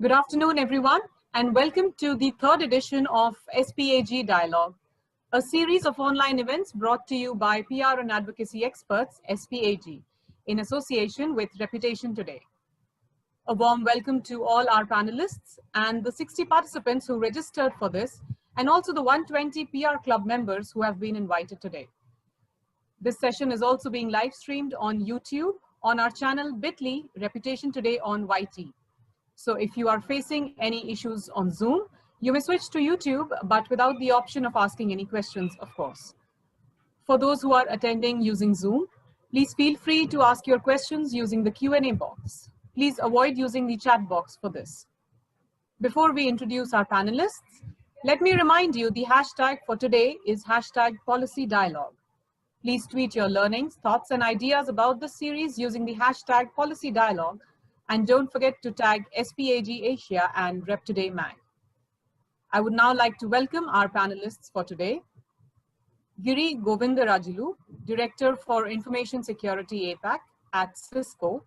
Good afternoon, everyone, and welcome to the third edition of SPAG Dialogue, a series of online events brought to you by PR and advocacy experts, SPAG, in association with Reputation Today. A warm welcome to all our panelists and the 60 participants who registered for this, and also the 120 PR Club members who have been invited today. This session is also being live streamed on YouTube on our channel bit.ly Reputation Today on YT. So if you are facing any issues on Zoom, you may switch to YouTube, but without the option of asking any questions, of course. For those who are attending using Zoom, please feel free to ask your questions using the Q&A box. Please avoid using the chat box for this. Before we introduce our panelists, let me remind you the hashtag for today is #PolicyDialogue. Please tweet your learnings, thoughts, and ideas about this series using the hashtag #PolicyDialogue. And don't forget to tag SPAG Asia and Rep Today Mag. I would now like to welcome our panelists for today. Giri Govindarajulu, Director for Information Security APAC at CISCO.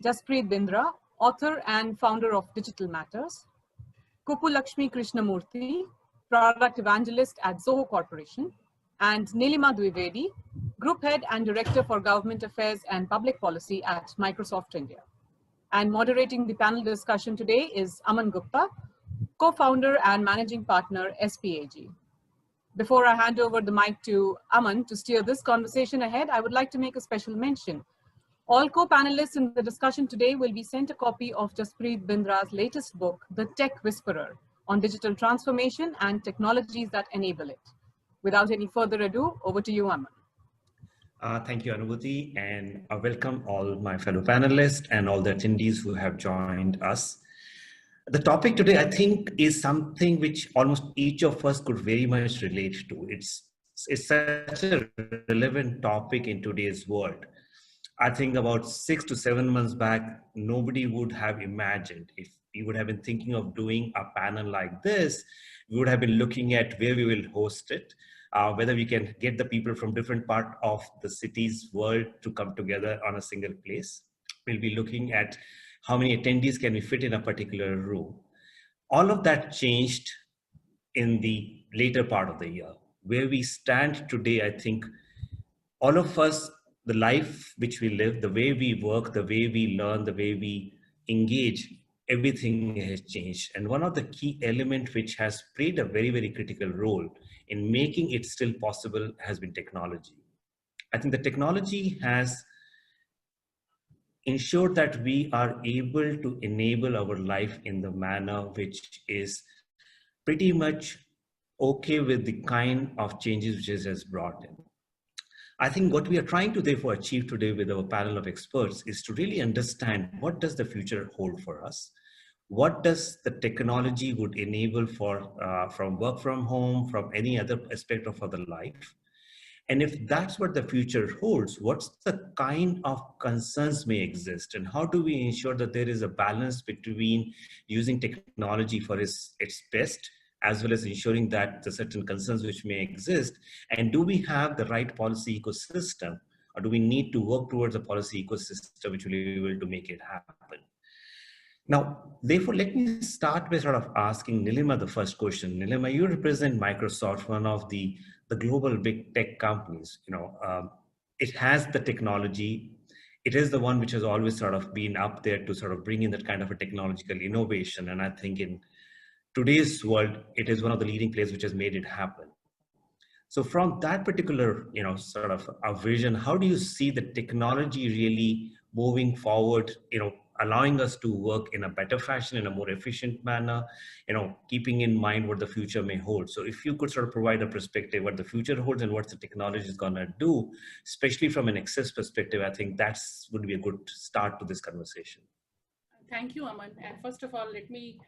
Jaspreet Bindra, author and founder of Digital Matters. Kuppulakshmi Krishnamoorthy, Product Evangelist at ZOHO Corporation. And Neelima Dwivedi, Group Head and Director for Government Affairs and Public Policy at Microsoft India. And moderating the panel discussion today is Aman Gupta, co-founder and managing partner, SPAG. Before I hand over the mic to Aman to steer this conversation ahead, I would like to make a special mention. All co-panelists in the discussion today will be sent a copy of Jaspreet Bindra's latest book, The Tech Whisperer, on digital transformation and technologies that enable it. Without any further ado, over to you, Aman. Thank you, Anubhuti, and I welcome all my fellow panelists and all the attendees who have joined us. The topic today, I think, is something which almost each of us could very much relate to. It's such a relevant topic in today's world. I think about 6 to 7 months back, nobody would have imagined, if we would have been thinking of doing a panel like this, we would have been looking at where we will host it. Whether we can get the people from different parts of the city's world to come together on a single place. We'll be looking at how many attendees can we fit in a particular room. All of that changed in the later part of the year. Where we stand today, I think all of us, the life which we live, the way we work, the way we learn, the way we engage, everything has changed. And one of the key elements which has played a very, very critical role in making it still possible has been technology. I think the technology has ensured that we are able to enable our life in the manner which is pretty much okay with the kind of changes which it has brought in. I think what we are trying to therefore achieve today with our panel of experts is to really understand what does the future hold for us. What does the technology would enable for from work from home, from any other aspect of our life? And if that's what the future holds, what's the kind of concerns may exist? And how do we ensure that there is a balance between using technology for its best, as well as ensuring that the certain concerns which may exist? And do we have the right policy ecosystem? Or do we need to work towards a policy ecosystem which will be able to make it happen? Now, therefore, let me start by sort of asking Neelima the first question. Neelima, you represent Microsoft, one of the global big tech companies. It has the technology. It is the one which has always sort of been up there to sort of bring in that kind of a technological innovation. And I think in today's world, it is one of the leading players which has made it happen. So from that particular, sort of a vision, how do you see the technology really moving forward, allowing us to work in a better fashion, in a more efficient manner, keeping in mind what the future may hold? So if you could sort of provide a perspective what the future holds and what the technology is going to do, especially from an access perspective, I think that's would be a good start to this conversation. Thank you, Aman. And first of all, let me,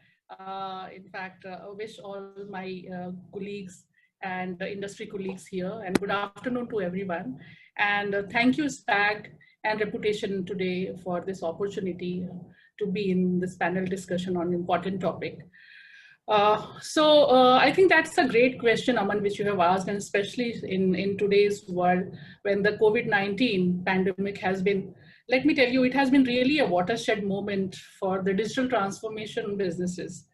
wish all my colleagues and industry colleagues here, and good afternoon to everyone. And thank you, SPAG and Reputation Today, for this opportunity to be in this panel discussion on an important topic. I think that's a great question, Aman, which you have asked, and especially in today's world when the COVID-19 pandemic has been let me tell you, it has been really a watershed moment for the digital transformation businesses.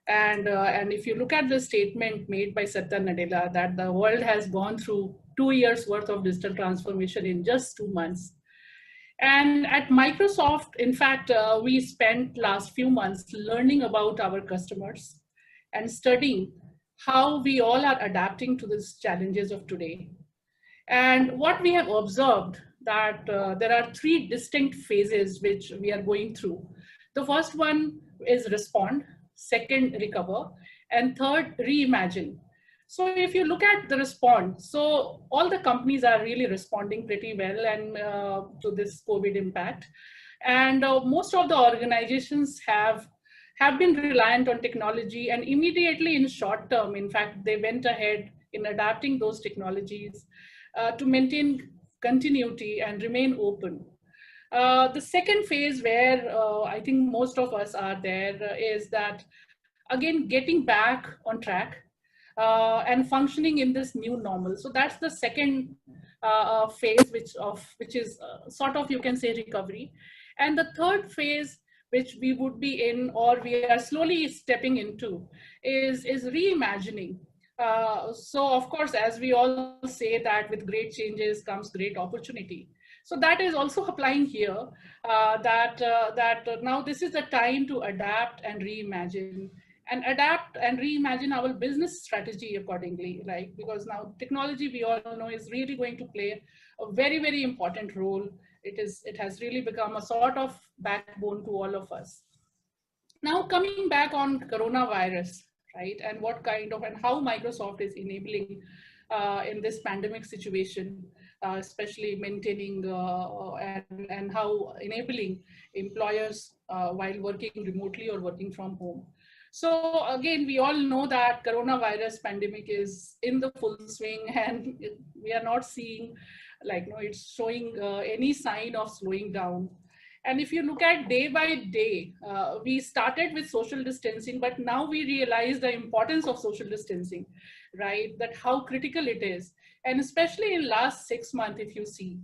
And if you look at the statement made by Satya Nadella that the world has gone through 2 years worth of digital transformation in just 2 months. And at Microsoft, in fact, we spent last few months learning about our customers and studying how we all are adapting to these challenges of today. And what we have observed that there are three distinct phases which we are going through. The first one is respond, second, recover, and third, reimagine. So if you look at the response, so all the companies are really responding pretty well and to this COVID impact. And most of the organizations have been reliant on technology, and immediately in short term, in fact, they went ahead in adapting those technologies to maintain continuity and remain open. The second phase where I think most of us are there is that, again, getting back on track and functioning in this new normal. So that's the second phase, which is sort of, you can say, recovery. And the third phase, which we would be in, or we are slowly stepping into, is reimagining. So of course, as we all say that with great changes comes great opportunity. So that is also applying here, that now this is the time to adapt and reimagine, and adapt and reimagine our business strategy accordingly, right? Because now technology, we all know, is really going to play a very, very important role. It has really become a sort of backbone to all of us. Now coming back on coronavirus, right? And what kind of, and how Microsoft is enabling in this pandemic situation, especially maintaining and how enabling employers while working remotely or working from home. So again, we all know that coronavirus pandemic is in the full swing, and we are not seeing, like, no, it's showing any sign of slowing down. And if you look at day by day, we started with social distancing, but now we realize the importance of social distancing, right? That how critical it is. And especially in last 6 months, if you see,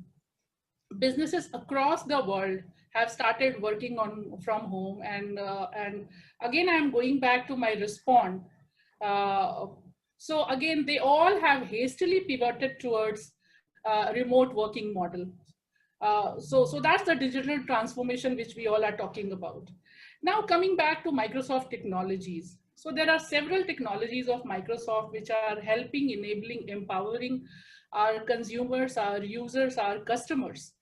businesses across the world have started working from home. And again, I'm going back to my respond. So again, they all have hastily pivoted towards remote working model. So that's the digital transformation which we all are talking about. Now coming back to Microsoft technologies. So there are several technologies of Microsoft which are helping, enabling, empowering our consumers, our users, our customers,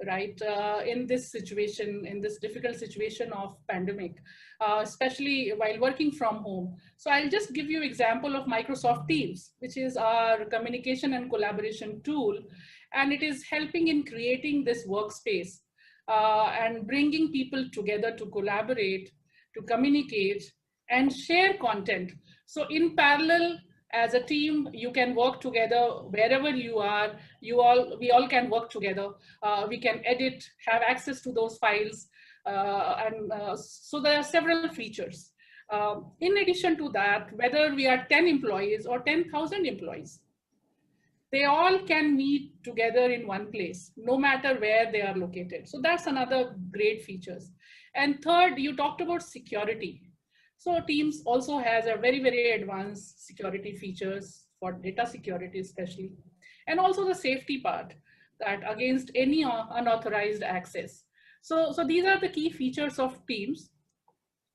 right, in this situation, in this difficult situation of pandemic, especially while working from home. So I'll just give you example of Microsoft Teams, which is our communication and collaboration tool. And it is helping in creating this workspace and bringing people together to collaborate, to communicate, and share content. So in parallel, as a team, you can work together wherever you are. We all can work together. We can edit, have access to those files. So there are several features. In addition to that, whether we are 10 employees or 10,000 employees, they all can meet together in one place, no matter where they are located. So that's another great features. And third, you talked about security. So Teams also has a very, very advanced security features for data security especially. And also the safety part, that against any unauthorized access. So these are the key features of Teams.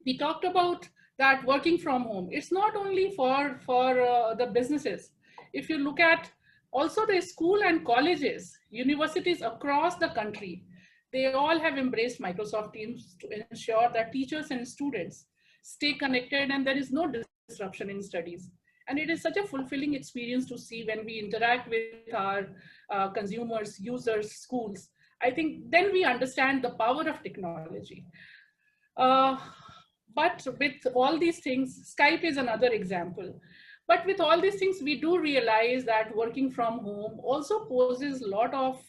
We talked about that working from home. It's not only for the businesses. If you look at also the school and colleges, universities across the country, they all have embraced Microsoft Teams to ensure that teachers and students stay connected and there is no disruption in studies. And it is such a fulfilling experience to see when we interact with our consumers, users, schools. I think then we understand the power of technology. But with all these things, Skype is another example. But with all these things, we do realize that working from home also poses a lot of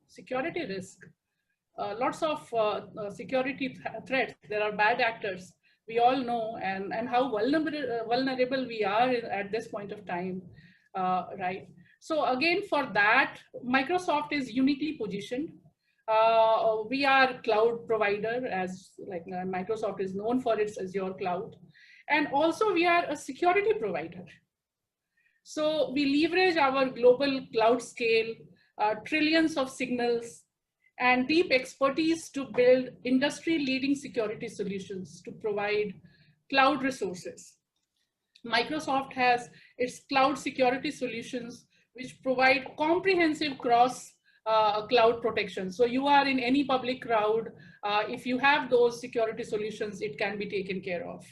security risk, lots of security threats. There are bad actors. We all know, and how vulnerable we are at this point of time, right? So again, for that, Microsoft is uniquely positioned We are cloud provider, as like Microsoft is known for its Azure cloud. And also we are a security provider. So we leverage our global cloud scale, trillions of signals, and deep expertise to build industry-leading security solutions to provide cloud resources. Microsoft has its cloud security solutions, which provide comprehensive cross cloud protection. So you are in any public cloud, if you have those security solutions, it can be taken care of.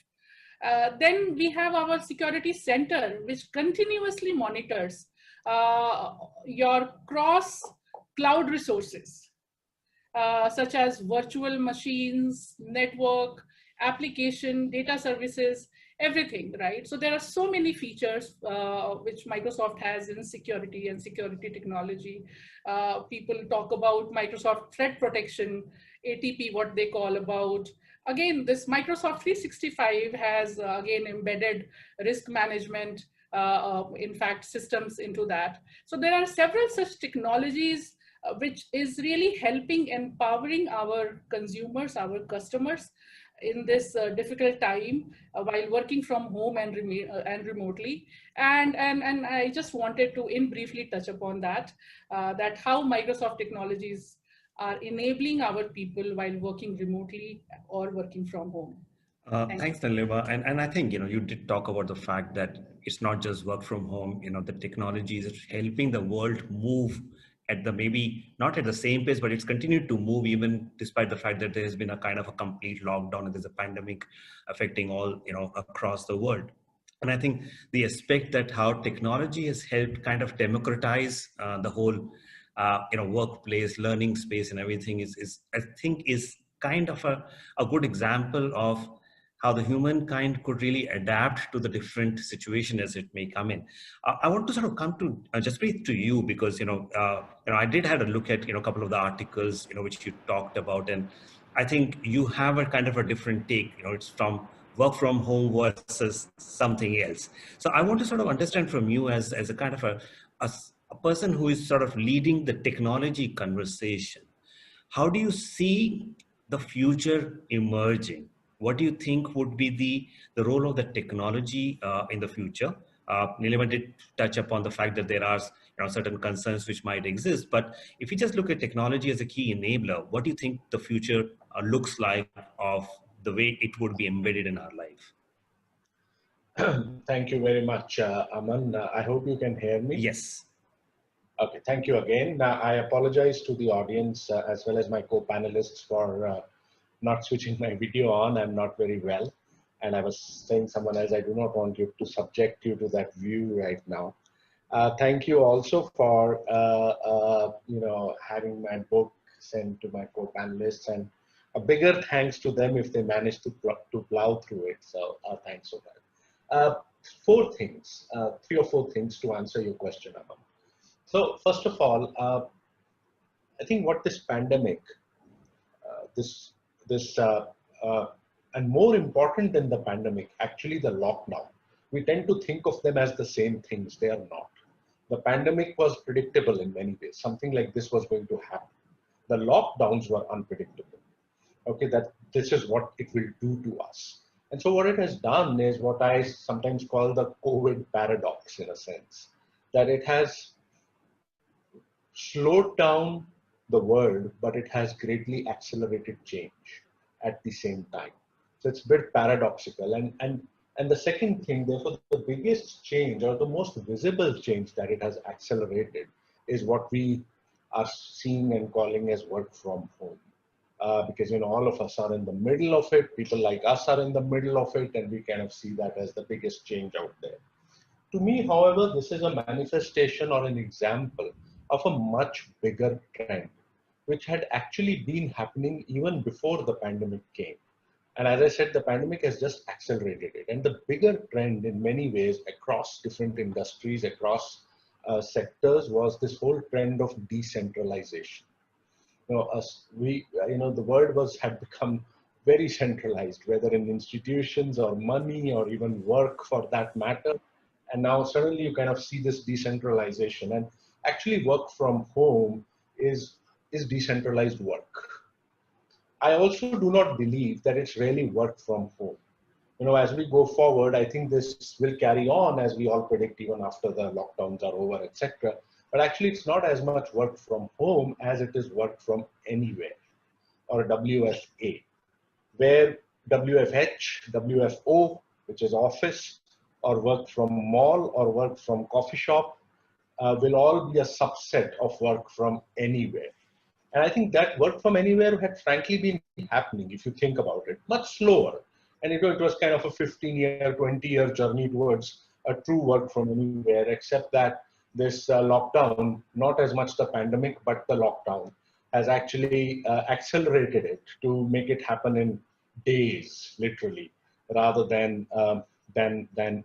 Then we have our security center, which continuously monitors your cross cloud resources, such as virtual machines, network, application, data services, everything, right? So there are so many features which Microsoft has in security and security technology. People talk about Microsoft threat protection, ATP, what they call about. Again, this Microsoft 365 has, again, embedded risk management, in fact, systems into that. So there are several such technologies which is really helping, empowering our consumers, our customers in this difficult time while working from home and remotely. And I just wanted to briefly touch upon that, that how Microsoft technologies are enabling our people while working remotely or working from home. Thanks, Neelima. And I think, you did talk about the fact that it's not just work from home, the technology is helping the world move at the, maybe not at the same pace, but it's continued to move even despite the fact that there has been a kind of a complete lockdown and there's a pandemic affecting all, across the world. And I think the aspect that how technology has helped kind of democratize the whole, workplace, learning space and everything is I think is kind of a good example of how the humankind could really adapt to the different situation as it may come in. I want to sort of come to Jaspreet, to you, because I did have a look at a couple of the articles which you talked about, and I think you have a kind of a different take. It's from work from home versus something else. So I want to sort of understand from you as a kind of a person who is sort of leading the technology conversation. How do you see the future emerging? What do you think would be the role of the technology in the future? Neelima did touch upon the fact that there are certain concerns which might exist, but if you just look at technology as a key enabler, what do you think the future looks like of the way it would be embedded in our life? Thank you very much, Aman. I hope you can hear me. Yes. Okay, thank you again. I apologize to the audience as well as my co-panelists for not switching my video on. I'm not very well. And I was saying someone else, I do not want you to subject you to that view right now. Thank you also for, having my book sent to my co-panelists, and a bigger thanks to them if they managed to plow through it. So thanks for that. 4 things, 3 or 4 things to answer your question, Aman. So first of all, I think what this pandemic, and more important than the pandemic, actually the lockdown, we tend to think of them as the same things. They are not. The pandemic was predictable in many ways. Something like this was going to happen. The lockdowns were unpredictable. Okay, that this is what it will do to us. And so what it has done is what I sometimes call the COVID paradox, in a sense, that it has slowed down the world, but it has greatly accelerated change at the same time. So it's a bit paradoxical. And the second thing, therefore, the biggest change or the most visible change that it has accelerated is what we are seeing and calling as work from home. Because all of us are in the middle of it. People like us are in the middle of it, and we kind of see that as the biggest change out there. To me, however, this is a manifestation or an example of a much bigger trend, which had actually been happening even before the pandemic came. And as I said, the pandemic has just accelerated it. And the bigger trend in many ways across different industries, across sectors, was this whole trend of decentralization. The world had become very centralized, whether in institutions or money or even work for that matter. And now suddenly you kind of see this decentralization, and actually work from home is is decentralized work. I also do not believe that it's really work from home. As we go forward, I think this will carry on as we all predict, even after the lockdowns are over, etc. But actually, it's not as much work from home as it is work from anywhere, or WFA, where WFH, WFO, which is office, or work from mall, or work from coffee shop, will all be a subset of work from anywhere. And I think that work from anywhere had frankly been happening, if you think about it, much slower. And it was kind of a 15-year, 20-year journey towards a true work from anywhere, except that this lockdown, not as much the pandemic, but the lockdown, has actually accelerated it to make it happen in days, literally, rather than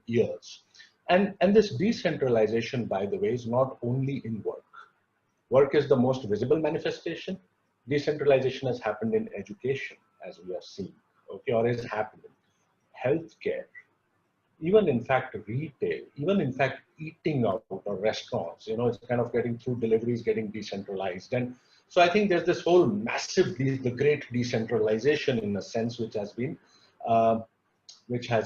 years. And this decentralization, by the way, is not only in work. Work is the most visible manifestation. Decentralization has happened in education, as we have seen, okay, or is happening. Healthcare, even in fact retail, even in fact eating out or restaurants, it's kind of getting through deliveries, getting decentralized. And so I think there's this whole massive, the great decentralization in a sense, which has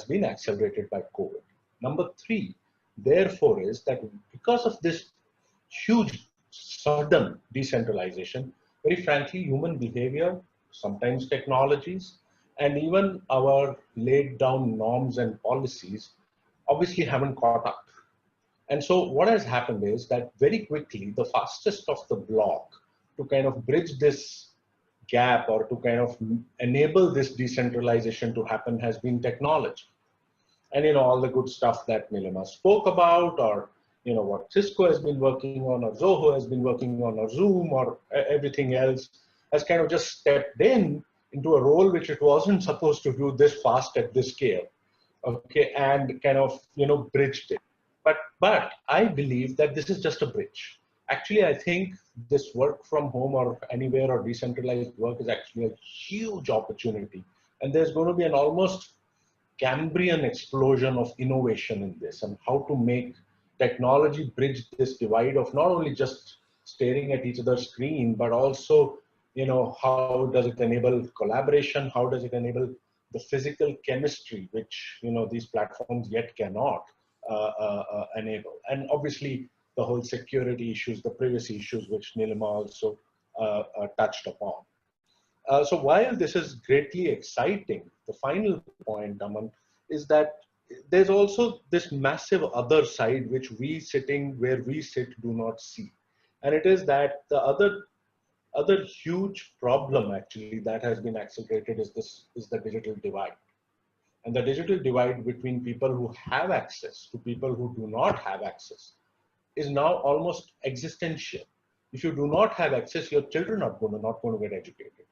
been accelerated by COVID. Number three, therefore, is that because of this huge sudden decentralization, very frankly, human behavior, sometimes technologies, and even our laid down norms and policies obviously haven't caught up. And so what has happened is that very quickly, the fastest of the block to kind of bridge this gap or to kind of enable this decentralization to happen has been technology. And all the good stuff that Neelima spoke about, or what CISCO has been working on, or ZOHO has been working on, or Zoom, or everything else, has kind of just stepped into a role which it wasn't supposed to do this fast at this scale, okay, and kind of bridged it. But I believe that this is just a bridge. Actually, I think this work from home or anywhere or decentralized work is actually a huge opportunity, and there's going to be an almost Cambrian explosion of innovation in this, and how to make technology bridge this divide of not only just staring at each other's screen, but also, how does it enable collaboration? How does it enable the physical chemistry, which, these platforms yet cannot enable? And obviously, the whole security issues, the privacy issues, which Neelima also touched upon. So while this is greatly exciting, the final point, Aman, is that there's also this massive other side which where we sit do not see. And it is that the other huge problem actually that has been accelerated is the digital divide. And the digital divide between people who have access to people who do not have access is now almost existential. If you do not have access, your children are not going to get educated.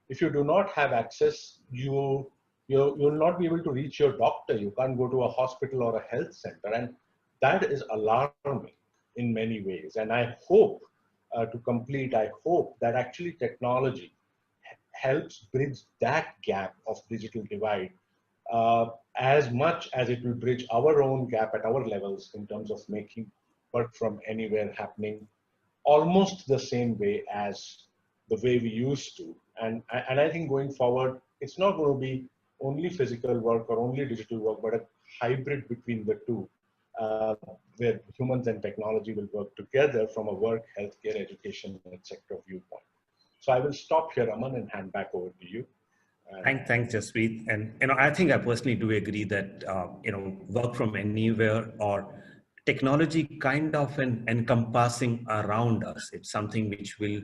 If you do not have access, you'll not be able to reach your doctor. You can't go to a hospital or a health center. And that is alarming in many ways. And I hope, I hope that actually technology helps bridge that gap of digital divide as much as it will bridge our own gap at our levels in terms of making work from anywhere happening almost the same way as the way we used to. And I think going forward, it's not going to be only physical work or only digital work, but a hybrid between the two, where humans and technology will work together from a work, healthcare, education, etc. viewpoint. So I will stop here, Aman, and hand back over to you. Thanks, Jaspreet. And I think I personally do agree that work from anywhere or technology kind of encompassing around us. It's something which will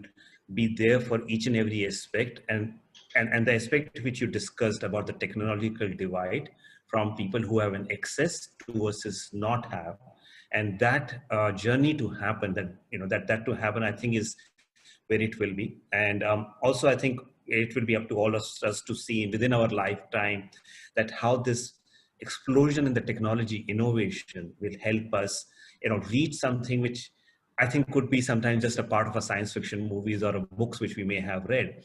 be there for each and every aspect, and the aspect which you discussed about the technological divide from people who have an access to versus not have, and that journey to happen, that to happen, I think is where it will be. And also I think it will be up to all of us to see within our lifetime that how this explosion in the technology innovation will help us, reach something which I think could be sometimes just a part of a science fiction movies or books which we may have read.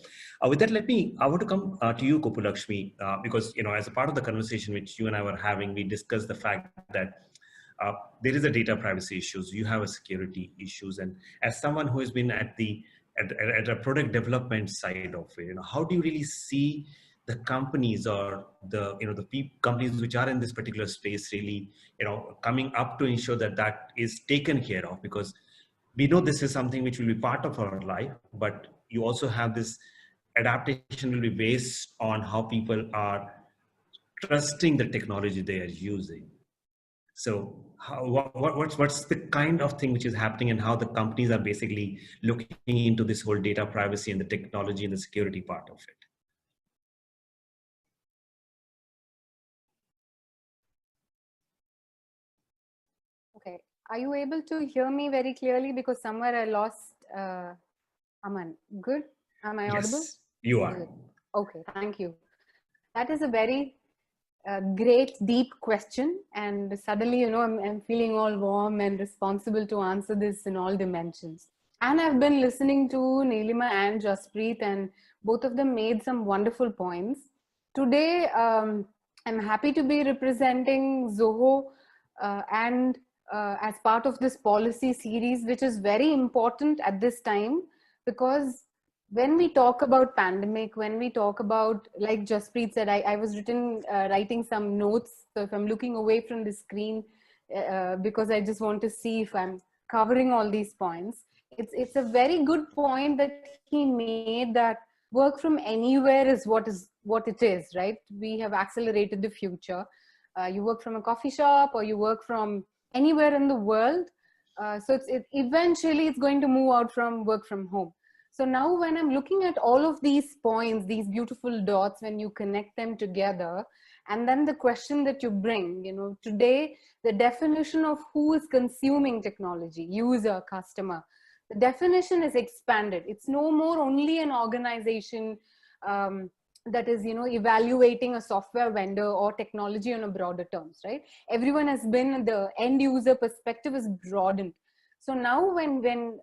With that, I want to come to you, Kuppulakshmi, because, as a part of the conversation which you and I were having, we discussed the fact that there is a data privacy issues, you have a security issues. And as someone who has been at the at a product development side of it, how do you really see the companies or the companies which are in this particular space really, coming up to ensure that that is taken care of? Because we know this is something which will be part of our life, but you also have this adaptation will be based on how people are trusting the technology they are using. So what's the kind of thing which is happening, and how the companies are basically looking into this whole data privacy and the technology and the security part of it? Okay, are you able to hear me very clearly? Because somewhere I lost Aman. Good? Am I audible? Yes, you are. Good. Okay, thank you. That is a very great, deep question. And suddenly, I'm feeling all warm and responsible to answer this in all dimensions. And I've been listening to Neelima and Jaspreet, and both of them made some wonderful points. Today, I'm happy to be representing ZOHO and as part of this policy series, which is very important at this time, because when we talk about pandemic, when we talk about, like Jaspreet said, I was writing some notes. So if I'm looking away from the screen, because I just want to see if I'm covering all these points, it's a very good point that he made, that work from anywhere is what it is, right? We have accelerated the future. You work from a coffee shop, or you work from anywhere in the world. So eventually it's going to move out from work from home. So now when I'm looking at all of these points, these beautiful dots, when you connect them together, and then the question that you bring, today, the definition of who is consuming technology, user, customer, the definition is expanded. It's no more only an organization that is, evaluating a software vendor or technology on a broader terms, right? Everyone has been, the end user perspective is broadened. So now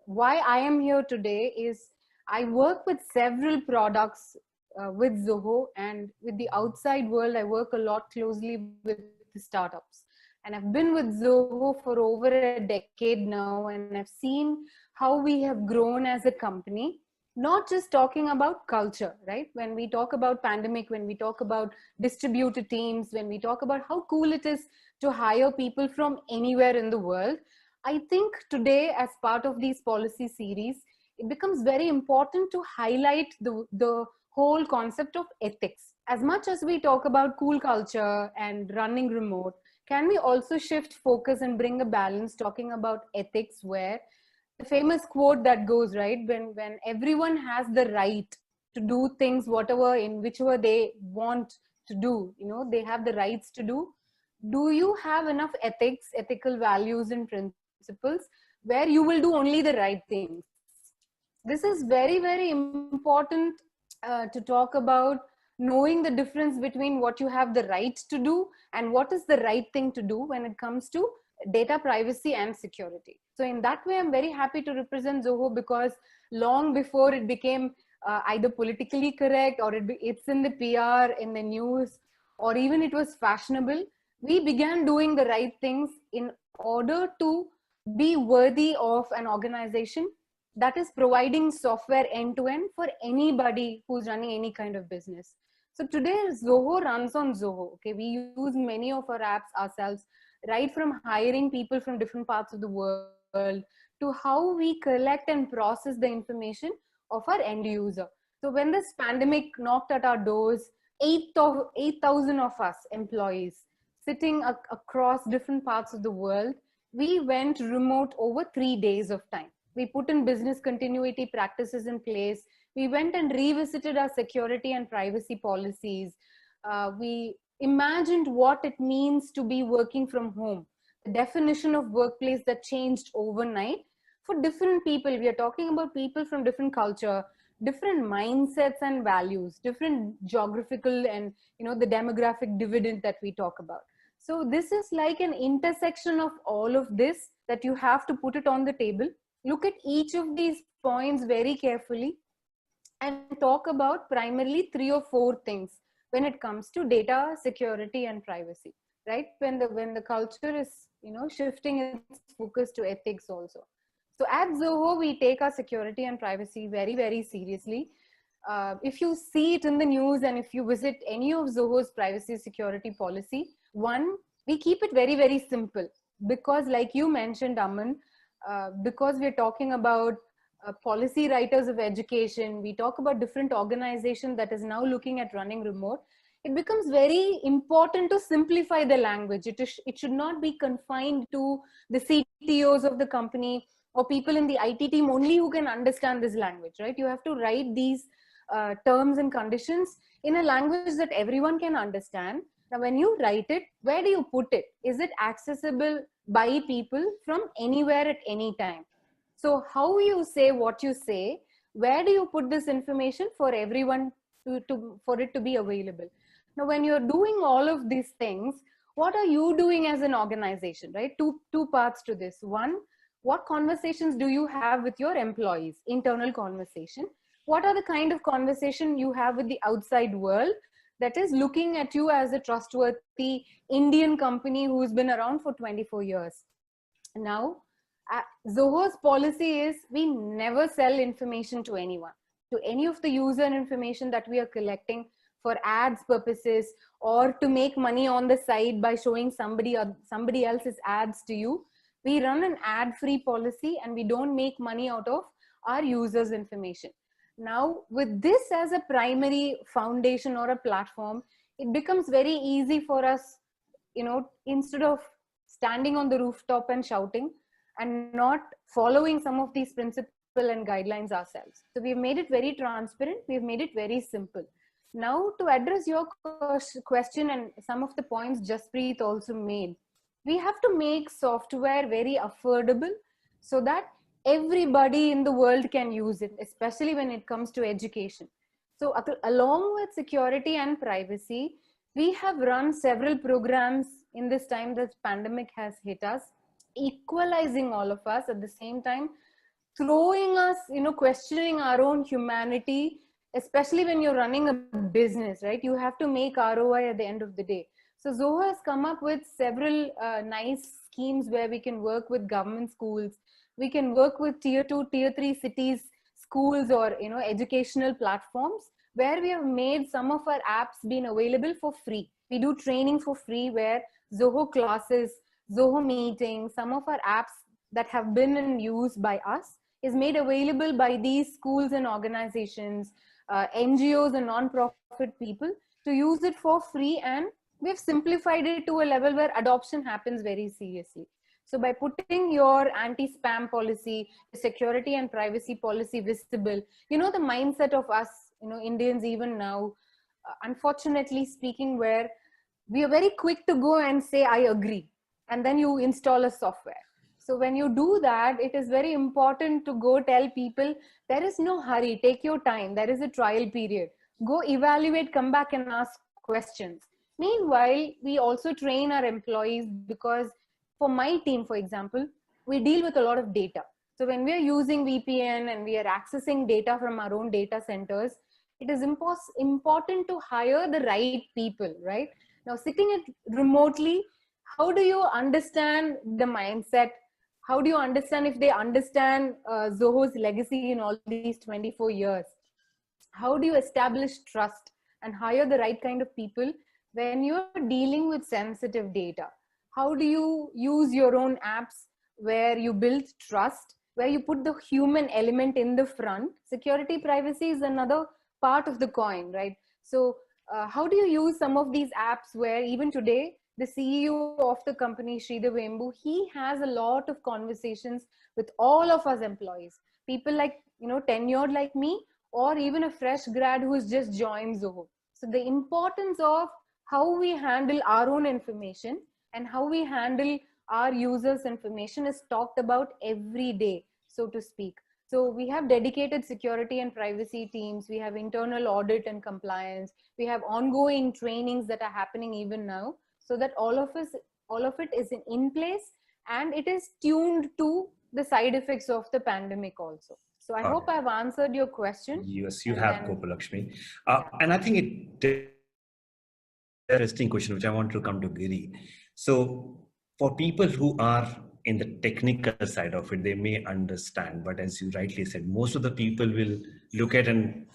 why I am here today is, I work with several products with ZOHO, and with the outside world, I work a lot closely with the startups. And I've been with ZOHO for over a decade now, and I've seen how we have grown as a company, not just talking about culture, right? When we talk about pandemic, when we talk about distributed teams, when we talk about how cool it is to hire people from anywhere in the world, I think today, as part of these policy series, it becomes very important to highlight the whole concept of ethics. As much as we talk about cool culture and running remote, can we also shift focus and bring a balance talking about ethics, where the famous quote that goes, right, when everyone has the right to do things whichever they want to do, they have the rights to do you have enough ethics, ethical values and principles, where you will do only the right things? This is very, very important to talk about, knowing the difference between what you have the right to do and what is the right thing to do when it comes to data privacy and security. So in that way, I'm very happy to represent ZOHO, because long before it became either politically correct, or it's in the PR, in the news, or even it was fashionable, we began doing the right things in order to be worthy of an organization that is providing software end-to-end for anybody who's running any kind of business. So today, ZOHO runs on ZOHO. Okay, we use many of our apps ourselves, right from hiring people from different parts of the world to how we collect and process the information of our end user. So when this pandemic knocked at our doors, 8,000 of us employees sitting across different parts of the world, we went remote over 3 days of time. We put in business continuity practices in place. We went and revisited our security and privacy policies. We imagined what it means to be working from home, the definition of workplace that changed overnight for different people. We are talking about people from different culture, different mindsets and values, different geographical and the demographic dividend that we talk about. So this is like an intersection of all of this that you have to put it on the table. Look at each of these points very carefully and talk about primarily 3 or 4 things when it comes to data security and privacy, right? When the culture is, shifting its focus to ethics also. So at ZOHO, we take our security and privacy very, very seriously. If you see it in the news and if you visit any of ZOHO's privacy security policy, one, we keep it very, very simple because like you mentioned, Aman, because we're talking about policy writers of education, we talk about different organizations that is now looking at running remote, it becomes very important to simplify the language. It should not be confined to the CTOs of the company or people in the IT team only who can understand this language, right? You have to write these terms and conditions in a language that everyone can understand. Now, when you write it, where do you put it? Is it accessible by people from anywhere at any time? So how you say what you say, where do you put this information for everyone for it to be available? Now, when you're doing all of these things, what are you doing as an organization, right? Two parts to this. One, what conversations do you have with your employees, internal conversation? What are the kind of conversation you have with the outside world that is looking at you as a trustworthy Indian company who's been around for 24 years? Now, ZOHO's policy is we never sell information to anyone, to any of the user information that we are collecting for ads purposes or to make money on the side by showing somebody else's ads to you. We run an ad-free policy and we don't make money out of our users' information. Now, with this as a primary foundation or a platform, it becomes very easy for us, instead of standing on the rooftop and shouting and not following some of these principles and guidelines ourselves. So we've made it very transparent. We've made it very simple. Now, to address your question and some of the points Jaspreet also made, we have to make software very affordable so that everybody in the world can use it, especially when it comes to education. So along with security and privacy, we have run several programs in this time that pandemic has hit us, equalizing all of us at the same time, throwing us, questioning our own humanity, especially when you're running a business, right? You have to make ROI at the end of the day. So ZOHO has come up with several nice schemes where we can work with government schools. We can work with tier 2, tier 3 cities, schools or, educational platforms where we have made some of our apps being available for free. We do training for free where ZOHO classes, ZOHO meetings, some of our apps that have been in use by us is made available by these schools and organizations, NGOs and non-profit people to use it for free, and we've simplified it to a level where adoption happens very seriously. So by putting your anti-spam policy, security and privacy policy visible, the mindset of us, Indians even now, unfortunately speaking, where we are very quick to go and say, I agree, and then you install a software. So when you do that, it is very important to go tell people, there is no hurry, take your time, there is a trial period. Go evaluate, come back and ask questions. Meanwhile, we also train our employees because for my team, for example, we deal with a lot of data. So when we are using VPN and we are accessing data from our own data centers, it is important to hire the right people, right? Now, sitting it remotely, how do you understand the mindset? How do you understand if they understand ZOHO's legacy in all these 24 years? How do you establish trust and hire the right kind of people when you're dealing with sensitive data? How do you use your own apps where you build trust, where you put the human element in the front? Security, privacy is another part of the coin, right? So how do you use some of these apps where even today, the CEO of the company, Sridhar, he has a lot of conversations with all of us employees, people like, tenured like me, or even a fresh grad who's just joined ZOHO. So the importance of how we handle our own information and how we handle our users' information is talked about every day, so to speak. So we have dedicated security and privacy teams. We have internal audit and compliance. We have ongoing trainings that are happening even now, so that all of it is in place and it is tuned to the side effects of the pandemic also. So I hope I've answered your question. Yes, you have, Kuppulakshmi. And I think it's an interesting question, which I want to come to Giri. So for people who are in the technical side of it, they may understand. But as you rightly said, most of the people will look at and,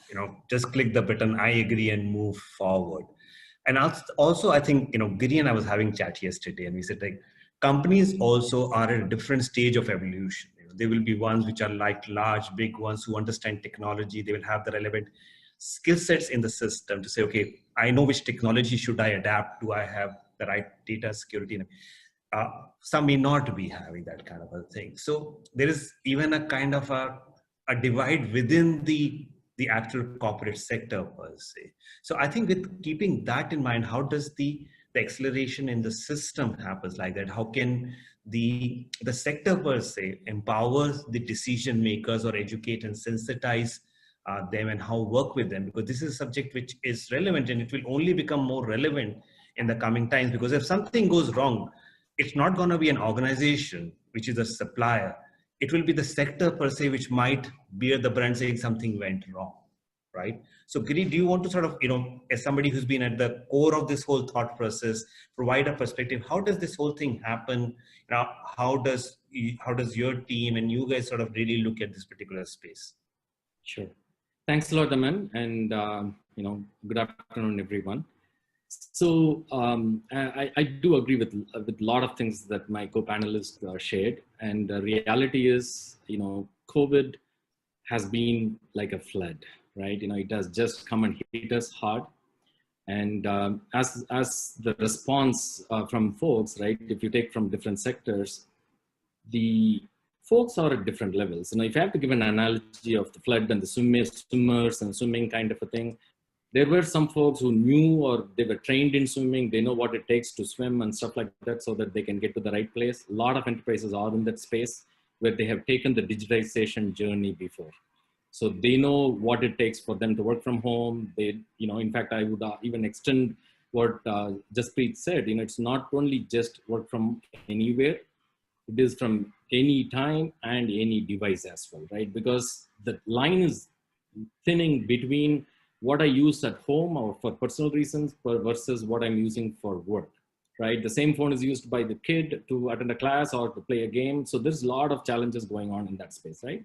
just click the button, I agree, and move forward. And also, I think, Giri and I was having chat yesterday, and we said, like, companies also are at a different stage of evolution. There will be ones which are like large, big ones who understand technology. They will have the relevant skill sets in the system to say, okay, I know which technology should I adapt. Do I have the right data security? Some may not be having that kind of a thing. So there is even a kind of a divide within the actual corporate sector per se. So I think with keeping that in mind, how does the acceleration in the system happens like that? How can the sector per se empowers the decision makers or educate and sensitize them, and how work with them? Because this is a subject which is relevant, and it will only become more relevant in the coming times, because if something goes wrong, it's not going to be an organization which is a supplier. It will be the sector per se which might bear the brunt saying something went wrong, right? So Giri, do you want to sort of, as somebody who's been at the core of this whole thought process, provide a perspective? How does this whole thing happen? Now, how does your team and you guys sort of really look at this particular space? Sure. Thanks a lot, Aman, and good afternoon, everyone. So I do agree with a lot of things that my co-panelists shared, and the reality is, COVID has been like a flood, right? It has just come and hit us hard, and as the response from folks, right? If you take from different sectors, the folks are at different levels. If I have to give an analogy of the flood and the swimmers and swimming kind of a thing, there were some folks who knew, or they were trained in swimming, they know what it takes to swim and stuff like that so that they can get to the right place. A lot of enterprises are in that space where they have taken the digitization journey before. So they know what it takes for them to work from home. They, in fact, I would even extend what Jaspreet said, it's not only just work from anywhere, it is from any time and any device as well, right? Because the line is thinning between what I use at home or for personal reasons versus what I'm using for work, right? The same phone is used by the kid to attend a class or to play a game. So there's a lot of challenges going on in that space, right?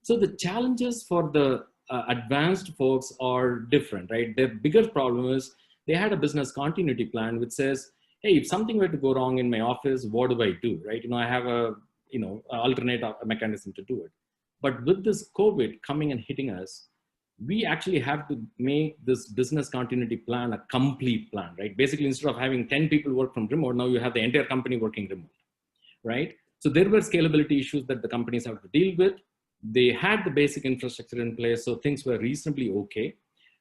So the challenges for the advanced folks are different, right? Their bigger problem is they had a business continuity plan which says, hey, if something were to go wrong in my office, what do I do, right? I have a, alternate mechanism to do it. But with this COVID coming and hitting us, we actually have to make this business continuity plan a complete plan, right? Basically, instead of having 10 people work from remote, now you have the entire company working remote, right? So there were scalability issues that the companies have to deal with. They had the basic infrastructure in place, so things were reasonably okay.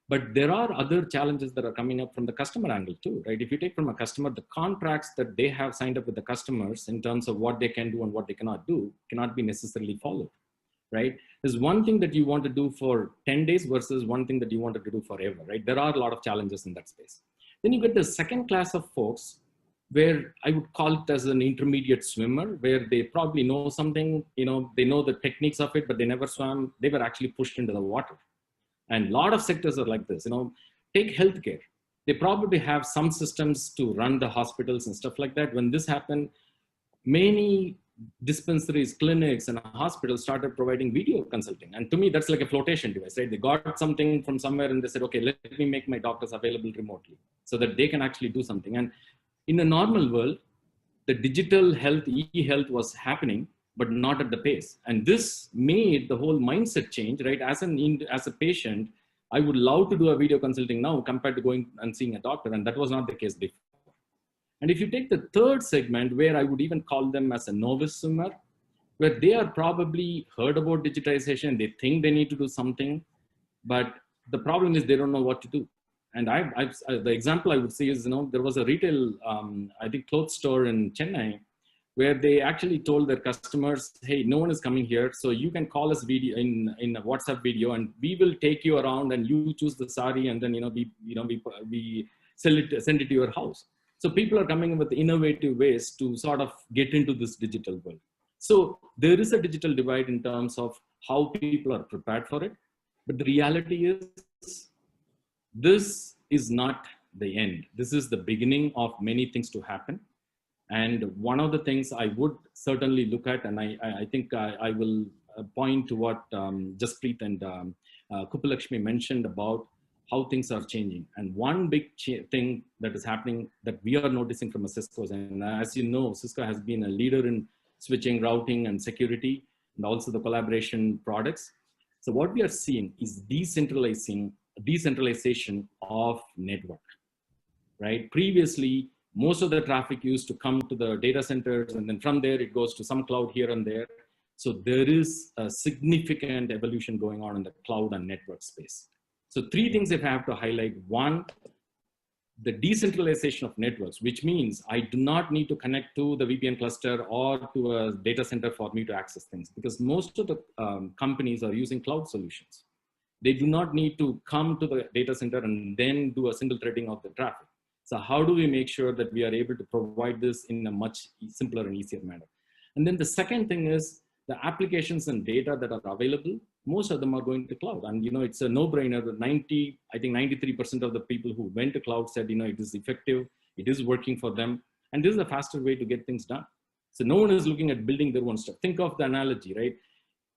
But there are other challenges that are coming up from the customer angle too, right? If you take from a customer, the contracts that they have signed up with the customers in terms of what they can do and what they cannot do cannot be necessarily followed, right? There's one thing that you want to do for 10 days versus one thing that you wanted to do forever, right? There are a lot of challenges in that space. Then you get the second class of folks where I would call it as an intermediate swimmer, where they probably know something, they know the techniques of it, but they never swam. They were actually pushed into the water. And a lot of sectors are like this, take healthcare. They probably have some systems to run the hospitals and stuff like that. When this happened, many dispensaries, clinics, and hospitals started providing video consulting. And to me, that's like a flotation device, right? They got something from somewhere and they said, okay, let me make my doctors available remotely so that they can actually do something. And in a normal world, the digital health, e-health was happening, but not at the pace. And this made the whole mindset change, right? As a patient, I would love to do a video consulting now compared to going and seeing a doctor. And that was not the case before. And if you take the third segment, where I would even call them as a novice swimmer, where they are probably heard about digitization, they think they need to do something, but the problem is they don't know what to do. And the example I would say is, there was a retail, I think clothes store in Chennai, where they actually told their customers, hey, no one is coming here, so you can call us video in a WhatsApp video, and we will take you around, and you choose the sari, and then we send it to your house. So people are coming up with innovative ways to sort of get into this digital world. So there is a digital divide in terms of how people are prepared for it, but the reality is, this is not the end. This is the beginning of many things to happen. And one of the things I would certainly look at, and I think I will point to what Jaspreet and Kuppulakshmi mentioned about how things are changing. And one big thing that is happening that we are noticing from a CISCO, and as you know, CISCO has been a leader in switching, routing, and security, and also the collaboration products. So what we are seeing is decentralization of network, right? Previously, most of the traffic used to come to the data centers, and then from there it goes to some cloud here and there. So there is a significant evolution going on in the cloud and network space. So three things if I have to highlight. One, the decentralization of networks, which means I do not need to connect to the VPN cluster or to a data center for me to access things, because most of the companies are using cloud solutions. They do not need to come to the data center and then do a single threading of the traffic. So how do we make sure that we are able to provide this in a much simpler and easier manner? And then the second thing is the applications and data that are available, most of them are going to cloud. And you know, it's a no-brainer. I think 93% of the people who went to cloud said, you know, it is effective, it is working for them, and this is a faster way to get things done. So no one is looking at building their own stuff. Think of the analogy, right?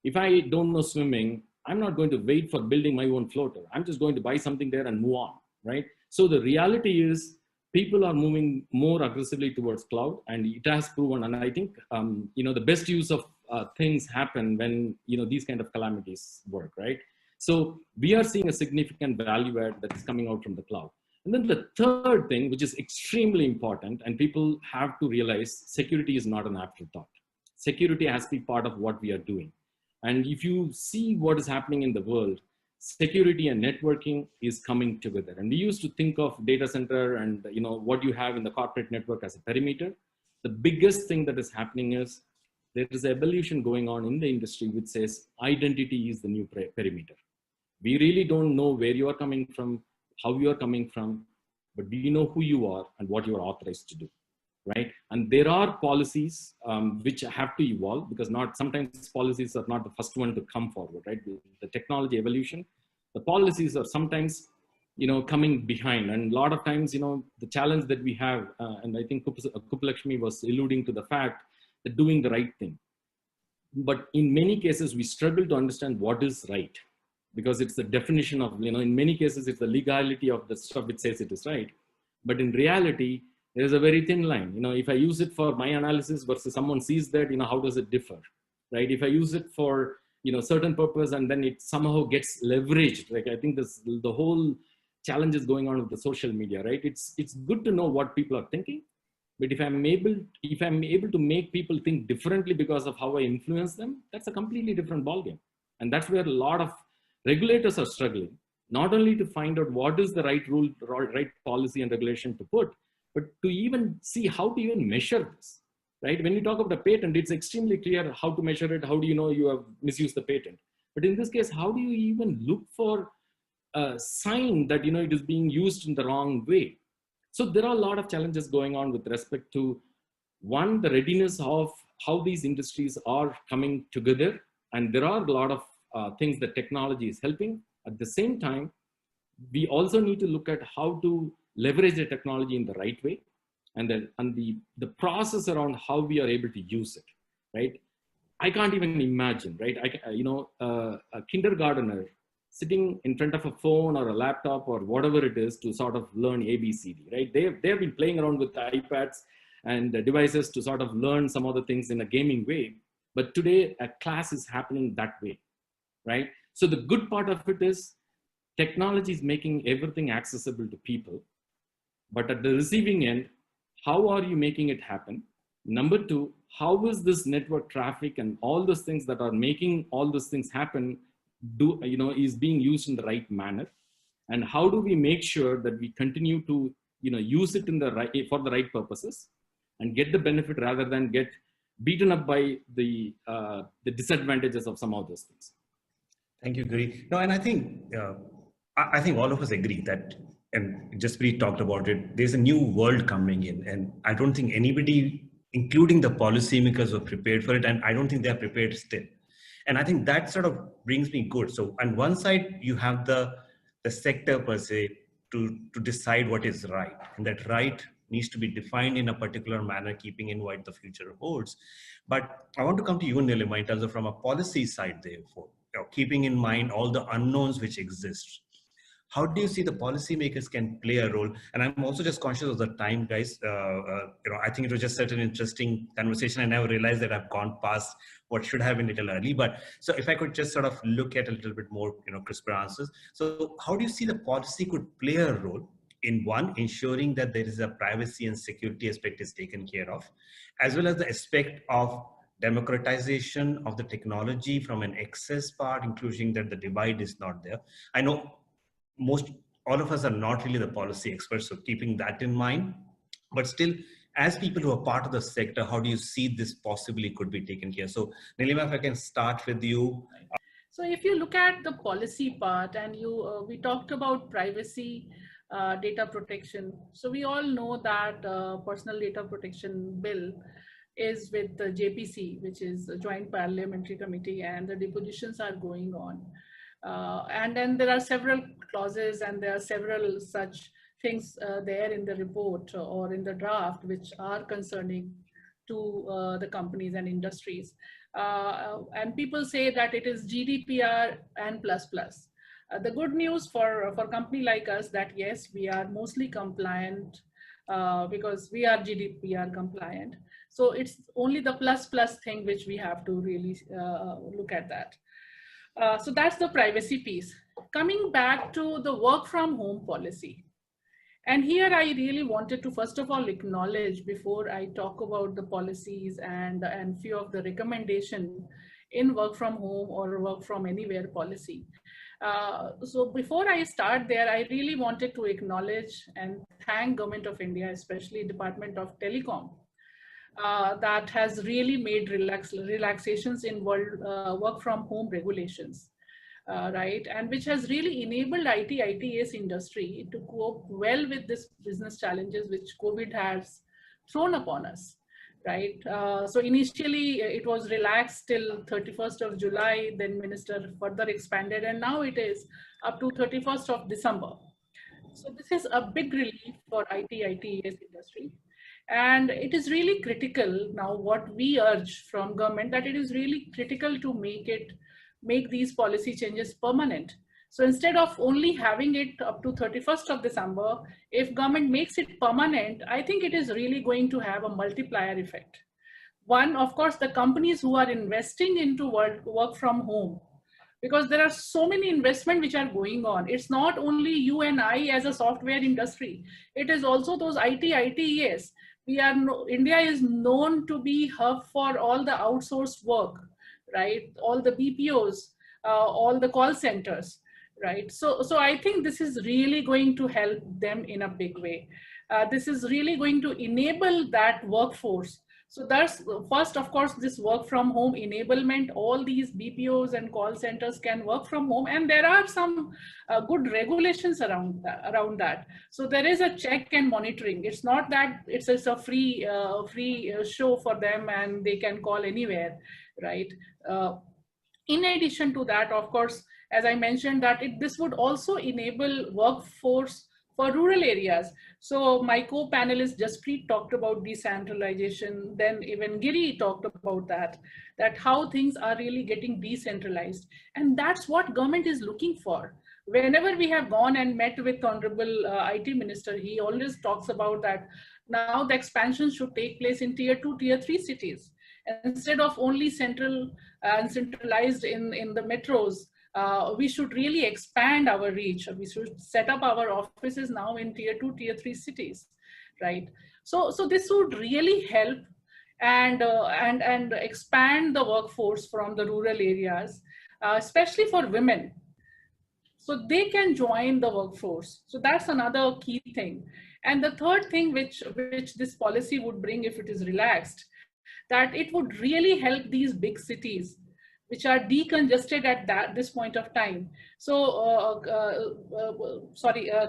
If I don't know swimming, I'm not going to wait for building my own floater. I'm just going to buy something there and move on, right? So the reality is people are moving more aggressively towards cloud, and it has proven. And I think, you know, the best use of things happen when, you know, these kind of calamities work, right? So we are seeing a significant value add that is coming out from the cloud. And then the third thing, which is extremely important, and people have to realize, security is not an afterthought. Security has to be part of what we are doing. And if you see what is happening in the world, security and networking is coming together. And we used to think of data center and, you know, what you have in the corporate network as a perimeter. The biggest thing that is happening is there is an evolution going on in the industry which says identity is the new perimeter. We really don't know where you are coming from, how you are coming from, but we know who you are and what you are authorized to do, right? And there are policies which have to evolve, because sometimes policies are not the first one to come forward, right? The technology evolution, the policies are sometimes, you know, coming behind. And a lot of times, you know, the challenge that we have, and I think Kuppulakshmi was alluding to the fact that doing the right thing. But in many cases, we struggle to understand what is right, because it's the definition of, you know, in many cases, it's the legality of the stuff which says it is right. But in reality, there is a very thin line. You know, if I use it for my analysis versus someone sees that, you know, how does it differ, right? If I use it for, you know, certain purpose and then it somehow gets leveraged, like I think the whole challenge is going on with the social media, right? It's good to know what people are thinking, but if I'm able to make people think differently because of how I influence them, that's a completely different ballgame. And that's where a lot of regulators are struggling, not only to find out what is the right rule, right policy and regulation to put, but to even see how to even measure this, right? When you talk about a patent, it's extremely clear how to measure it. How do you know you have misused the patent? But in this case, how do you even look for a sign that, you know, it is being used in the wrong way? So there are a lot of challenges going on with respect to, one, the readiness of how these industries are coming together. And there are a lot of things that technology is helping. At the same time, we also need to look at how to leverage the technology in the right way, and the process around how we are able to use it, right? I can't even imagine, right? A kindergartner sitting in front of a phone or a laptop or whatever it is to sort of learn ABCD, right? They've been playing around with iPads and devices to sort of learn some other things in a gaming way. But today, a class is happening that way, right? So the good part of it is technology is making everything accessible to people. But at the receiving end, how are you making it happen? Number two, how is this network traffic and all those things that are making all those things happen is being used in the right manner? And how do we make sure that we continue to use it for the right purposes and get the benefit rather than get beaten up by the disadvantages of some of those things? Thank you, Giri. No, and I think all of us agree that, and Jaspreet talked about it, there's a new world coming in, and I don't think anybody, including the policymakers, were prepared for it, and I don't think they're prepared still. And I think that sort of brings me good. So on one side, you have the sector per se to decide what is right, and that right needs to be defined in a particular manner, keeping in what the future holds. But I want to come to you, Neelima, in terms of from a policy side, therefore, keeping in mind all the unknowns which exist. How do you see the policymakers can play a role? And I'm also just conscious of the time, guys. I think it was just such an interesting conversation. I never realized that I've gone past what should have been a little early. But so if I could just sort of look at a little bit more, crisper answers. So how do you see the policy could play a role in one, ensuring that there is a privacy and security aspect is taken care of, as well as the aspect of democratization of the technology from an access part, including that the divide is not there. I know all of us are not really the policy experts, so keeping that in mind, but still, as people who are part of the sector, how do you see this possibly could be taken care of? So Neelima, if I can start with you. So if you look at the policy part, and we talked about privacy, data protection. So we all know that personal data protection bill is with the JPC, which is the Joint Parliamentary Committee, and the depositions are going on. And then there are several clauses and there are several such things there in the report or in the draft which are concerning to the companies and industries. And people say that it is GDPR and plus plus. The good news for a company like us that yes, we are mostly compliant because we are GDPR compliant. So it's only the plus plus thing which we have to really look at that. So that's the privacy piece. Coming back to the work from home policy. And here I really wanted to first of all acknowledge, before I talk about the policies and few of the recommendation in work from home or work from anywhere policy. So before I start there, I really wanted to acknowledge and thank Government of India, especially Department of Telecom, that has really made relaxations in work from home regulations, right? And which has really enabled ITES industry to cope well with this business challenges which COVID has thrown upon us, right? So initially it was relaxed till 31st of July, then Minister further expanded, and now it is up to 31st of December. So this is a big relief for ITES industry. And it is really critical now what we urge from government, that it is really critical to make these policy changes permanent. So instead of only having it up to 31st of December, if government makes it permanent, I think it is really going to have a multiplier effect. One, of course, the companies who are investing into work from home, because there are so many investments which are going on. It's not only you and I as a software industry, it is also those ITES. India is known to be hub for all the outsourced work, right? All the BPOs, all the call centers, right? So I think this is really going to help them in a big way. This is really going to enable that workforce. So that's first, of course, this work from home enablement. All these BPOs and call centers can work from home, and there are some good regulations around that. So there is a check and monitoring. It's not that it's just a free show for them and they can call anywhere, right? In addition to that, of course, as I mentioned, that this would also enable workforce for rural areas. So my co-panelist Jaspreet talked about decentralization, then even Giri talked about that how things are really getting decentralized. And that's what government is looking for. Whenever we have gone and met with Honorable IT Minister, he always talks about that now the expansion should take place in tier 2, tier 3 cities. Instead of only centralized in the metros, we should really expand our reach. We should set up our offices now in tier 2, tier 3 cities, right? So this would really help and expand the workforce from the rural areas, especially for women. So they can join the workforce. So that's another key thing. And the third thing which this policy would bring if it is relaxed, that it would really help these big cities which are decongested at this point of time. So,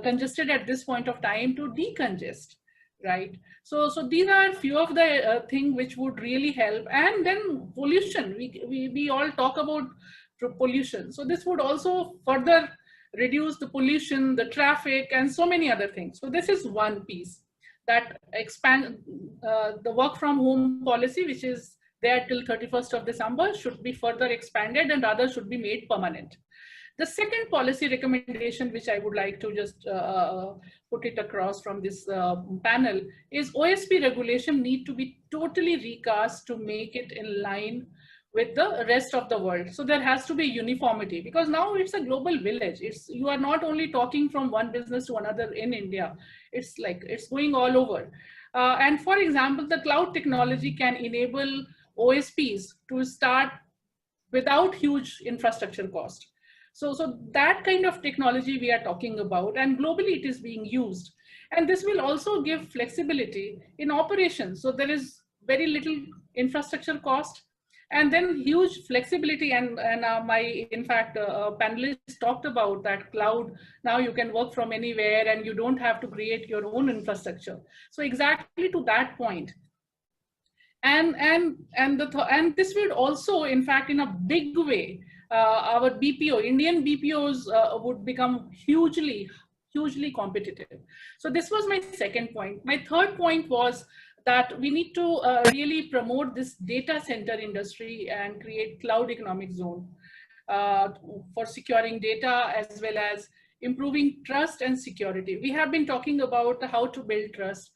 congested at this point of time to decongest, right? So these are few of the things which would really help. And then pollution, we all talk about pollution. So this would also further reduce the pollution, the traffic, and so many other things. So this is one piece. that expand the work from home policy, which is there till 31st of December, should be further expanded and rather should be made permanent. The second policy recommendation, which I would like to just put it across from this panel, is OSP regulation need to be totally recast to make it in line with the rest of the world. So there has to be uniformity, because now it's a global village. You are not only talking from one business to another in India. It's like it's going all over. And for example, the cloud technology can enable OSPs to start without huge infrastructure cost. So that kind of technology we are talking about, and globally it is being used. And this will also give flexibility in operations. So there is very little infrastructure cost, and then huge flexibility. And in fact, panelists talked about that cloud. Now you can work from anywhere and you don't have to create your own infrastructure. So exactly to that point. And this will also, in fact, in a big way, our BPO, Indian BPOs would become hugely competitive. So this was my second point. My third point was that we need to really promote this data center industry and create cloud economic zone for securing data, as well as improving trust and security. We have been talking about how to build trust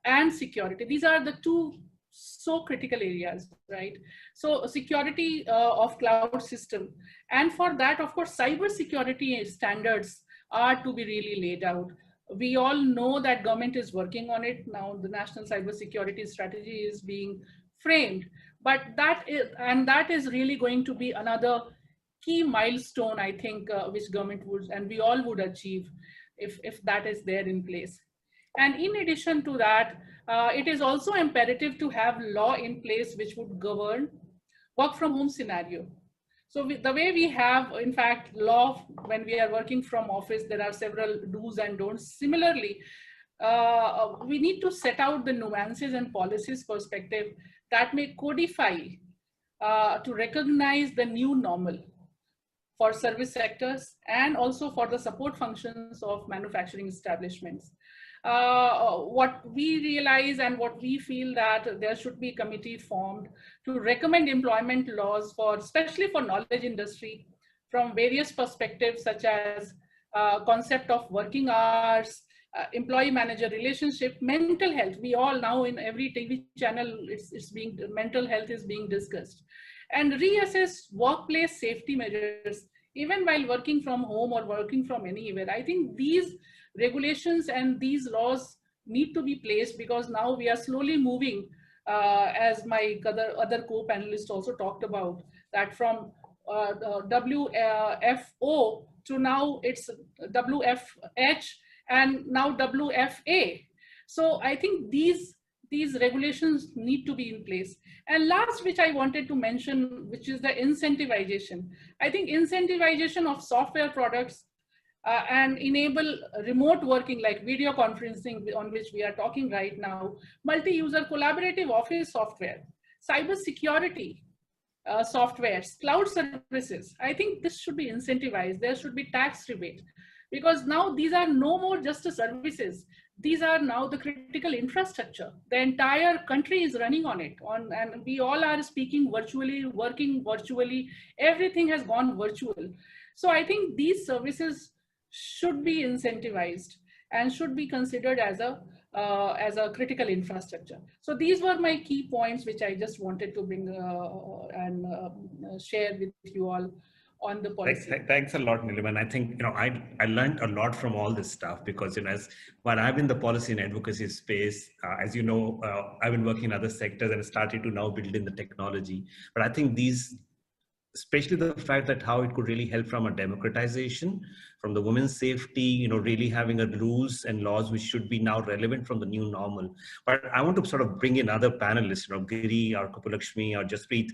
and security. These are the two so critical areas, right? So security of cloud system. And for that, of course, cyber security standards are to be really laid out. We all know that government is working on it. Now the National Cyber Security Strategy is being framed, but that is really going to be another key milestone, I think, which government would, and we all would achieve if that is there in place. And in addition to that, it is also imperative to have law in place which would govern work from home scenario. So the way we have, in fact, law when we are working from office, there are several do's and don'ts. Similarly, we need to set out the nuances and policies perspective that may codify to recognize the new normal for service sectors and also for the support functions of manufacturing establishments. What we realize and what we feel that there should be a committee formed to recommend employment laws for, especially for knowledge industry, from various perspectives such as concept of working hours, employee-manager relationship, mental health. We all now in every TV channel, mental health is being discussed, and reassess workplace safety measures even while working from home or working from anywhere. I think these regulations and these laws need to be placed, because now we are slowly moving, as my other co-panelists also talked about, that from WFO to now it's WFH and now WFA. So I think these regulations need to be in place. And last, which I wanted to mention, which is the incentivization. I think incentivization of software products and enable remote working like video conferencing, on which we are talking right now, multi-user collaborative office software, cyber security softwares, cloud services. I think this should be incentivized. There should be tax rebate, because now these are no more just the services. These are now the critical infrastructure. The entire country is running on it, and we all are speaking virtually, working virtually. Everything has gone virtual. So I think these services should be incentivized and should be considered as a critical infrastructure. So these were my key points, which I just wanted to bring and share with you all on the policy. Thanks a lot, Neelima. And I think, I learned a lot from all this stuff, because, while I've been in the policy and advocacy space, as you know, I've been working in other sectors and started to now build in the technology. But I think these, especially the fact that how it could really help from a democratization, from the women's safety, really having a rules and laws which should be now relevant from the new normal. But I want to sort of bring in other panelists, Giri or Kuppulakshmi or Jaspreet,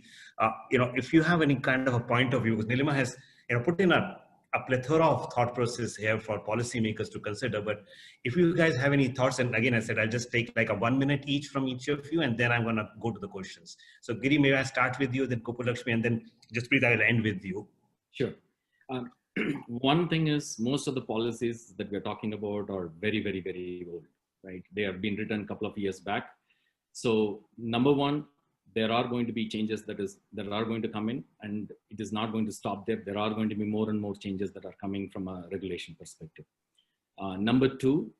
if you have any kind of a point of view, because Neelima has, put in a plethora of thought process here for policymakers to consider. But if you guys have any thoughts, and again, I said, I'll just take like a 1 minute each from each of you, and then I'm going to go to the questions. So Giri, may I start with you, then Kuppulakshmi, and then Jaspreet, I'll end with you. Sure. One thing is, most of the policies that we're talking about are very, very, very old. right? They have been written a couple of years back. So number one, there are going to be changes that are going to come in, and it is not going to stop there. There are going to be more and more changes that are coming from a regulation perspective. Number two,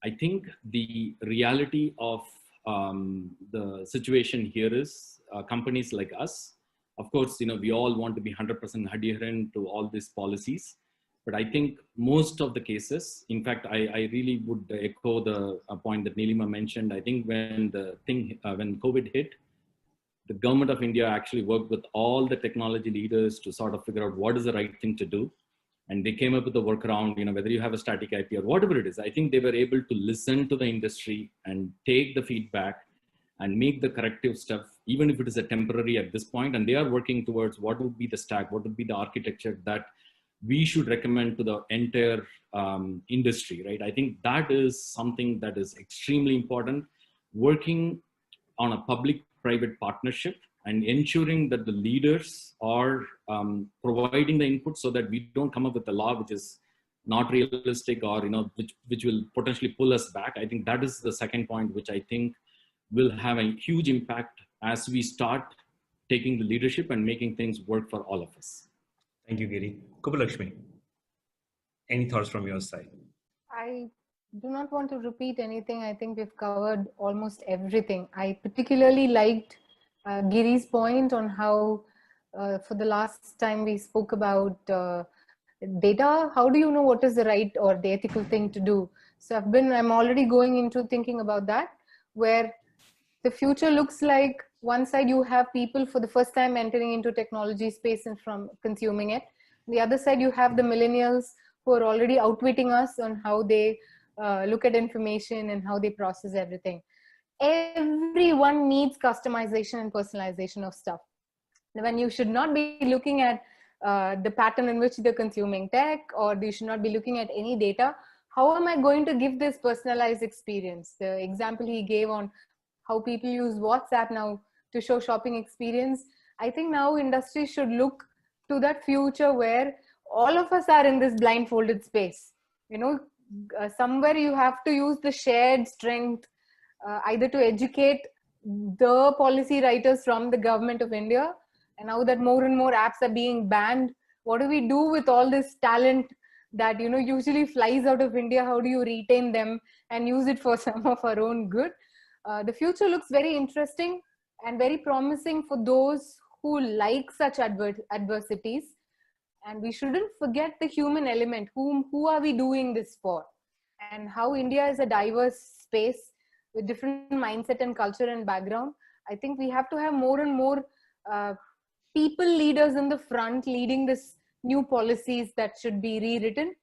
I think the reality of the situation here is companies like us, of course, we all want to be 100% adherent to all these policies. But I think most of the cases, in fact, I really would echo the point that Neelima mentioned. I think when when COVID hit, the government of India actually worked with all the technology leaders to sort of figure out what is the right thing to do. And they came up with a workaround, whether you have a static IP or whatever it is. I think they were able to listen to the industry and take the feedback and make the corrective stuff, even if it is a temporary at this point. And they are working towards what would be the stack, what would be the architecture that we should recommend to the entire industry, right? I think that is something that is extremely important. Working on a public-private partnership and ensuring that the leaders are providing the input so that we don't come up with a law which is not realistic or which will potentially pull us back. I think that is the second point, which I think will have a huge impact as we start taking the leadership and making things work for all of us. Thank you, Giri. Kuppulakshmi, any thoughts from your side? I do not want to repeat anything. I think we've covered almost everything. I particularly liked Giri's point on how for the last time we spoke about data. How do you know what is the right or the ethical thing to do? So I'm already going into thinking about that, where the future looks like one side you have people for the first time entering into technology space and from consuming it. The other side you have the millennials who are already outwitting us on how they look at information and how they process everything. Everyone needs customization and personalization of stuff. When you should not be looking at the pattern in which they're consuming tech, or you should not be looking at any data. How am I going to give this personalized experience? The example he gave on how people use WhatsApp now to show shopping experience. I think now industry should look to that future where all of us are in this blindfolded space. Somewhere you have to use the shared strength either to educate the policy writers from the government of India. And now that more and more apps are being banned, what do we do with all this talent that usually flies out of India? How do you retain them and use it for some of our own good? The future looks very interesting and very promising for those who like such adversities. And we shouldn't forget the human element. Who are we doing this for? And how India is a diverse space with different mindset and culture and background. I think we have to have more and more people leaders in the front leading this new policies that should be rewritten.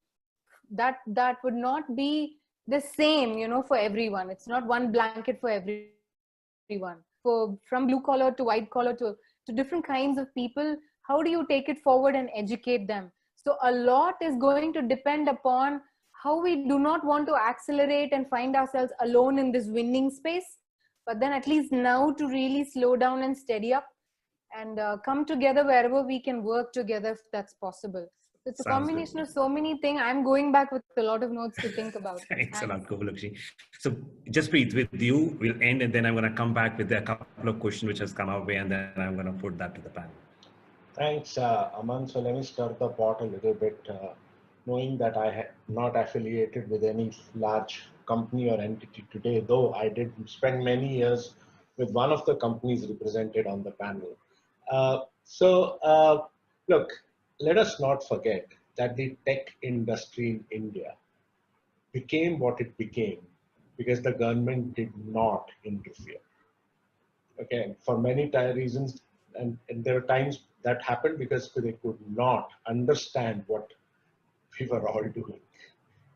That would not be the same, for everyone. It's not one blanket for everyone. From blue collar to white collar to different kinds of people, how do you take it forward and educate them? So a lot is going to depend upon how we do not want to accelerate and find ourselves alone in this winning space, but then at least now to really slow down and steady up and come together wherever we can work together if that's possible. It's a combination of so many things. I'm going back with a lot of notes to think about. Thanks a lot, Kuppulakshmi. So Jaspreet, with you, we'll end, and then I'm going to come back with a couple of questions which has come our way, and then I'm going to put that to the panel. Thanks, Aman. So let me stir the pot a little bit, knowing that I am not affiliated with any large company or entity today, though I did spend many years with one of the companies represented on the panel. Look, let us not forget that the tech industry in India became what it became because the government did not interfere. Okay, for many reasons, and there are times that happened because they could not understand what we were all doing.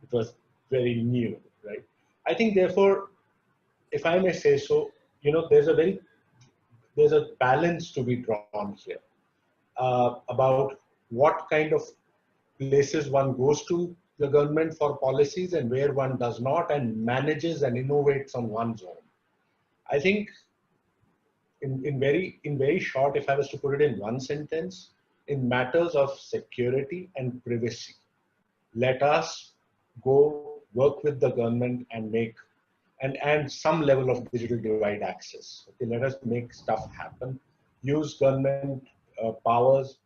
It was very new, right? I think, therefore, if I may say so, there's a balance to be drawn here about what kind of places one goes to the government for policies and where one does not and manages and innovates on one's own. I think in very short, if I was to put it in one sentence, in matters of security and privacy, let us go work with the government and and some level of digital divide access. Okay, let us make stuff happen. Use government powers.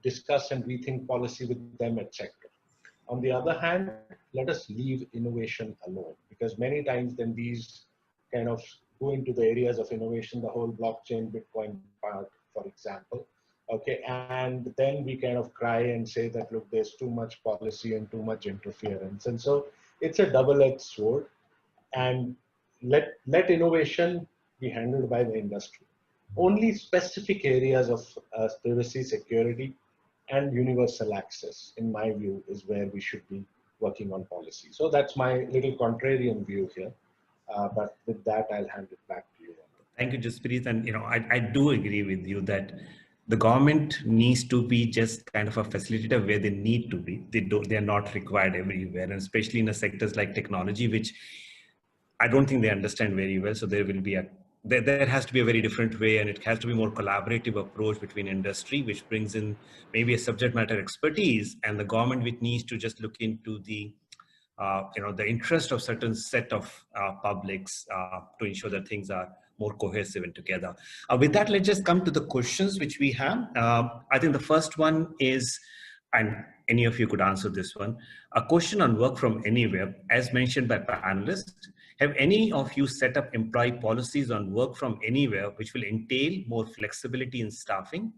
Discuss and rethink policy with them, etc. On the other hand, let us leave innovation alone, because many times then these kind of go into the areas of innovation, the whole blockchain, Bitcoin part, for example. Okay, and then we kind of cry and say that, look, there's too much policy and too much interference. And so it's a double-edged sword, and let innovation be handled by the industry. Only specific areas of privacy, security, and universal access, in my view, is where we should be working on policy. So that's my little contrarian view here. But with that, I'll hand it back to you. Thank you, Jaspreet. And I do agree with you that the government needs to be just kind of a facilitator where they need to be. They are not required everywhere, and especially in the sectors like technology, which I don't think they understand very well. So there will be there has to be a very different way, and it has to be more collaborative approach between industry, which brings in maybe a subject matter expertise, and the government, which needs to just look into the the interest of certain set of publics to ensure that things are more cohesive and together. With that, let's just come to the questions which we have. I think the first one is, and any of you could answer this one, a question on work from anywhere. As mentioned by panelists, have any of you set up employee policies on work from anywhere, which will entail more flexibility in staffing,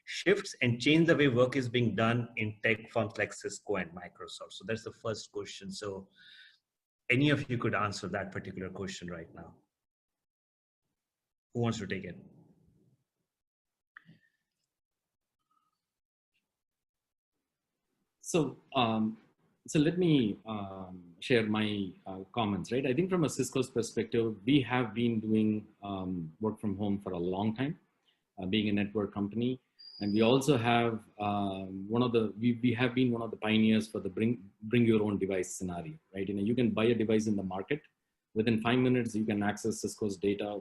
shifts, and change the way work is being done in tech firms like Cisco and Microsoft? So that's the first question. So any of you could answer that particular question right now. Who wants to take it? So, so let me share my comments, right? I think from a Cisco's perspective, we have been doing work from home for a long time, being a network company. And we also have we have been one of the pioneers for the bring your own device scenario, right? You can buy a device in the market. Within 5 minutes, you can access Cisco's data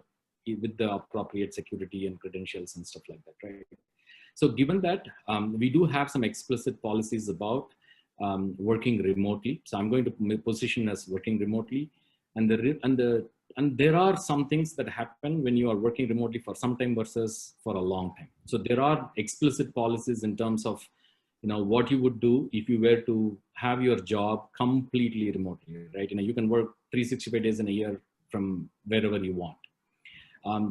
with the appropriate security and credentials and stuff like that, right? So given that, we do have some explicit policies about working remotely. So I'm going to position as working remotely, and there are some things that happen when you are working remotely for some time versus for a long time. So there are explicit policies in terms of what you would do if you were to have your job completely remotely, right? You can work 365 days in a year from wherever you want.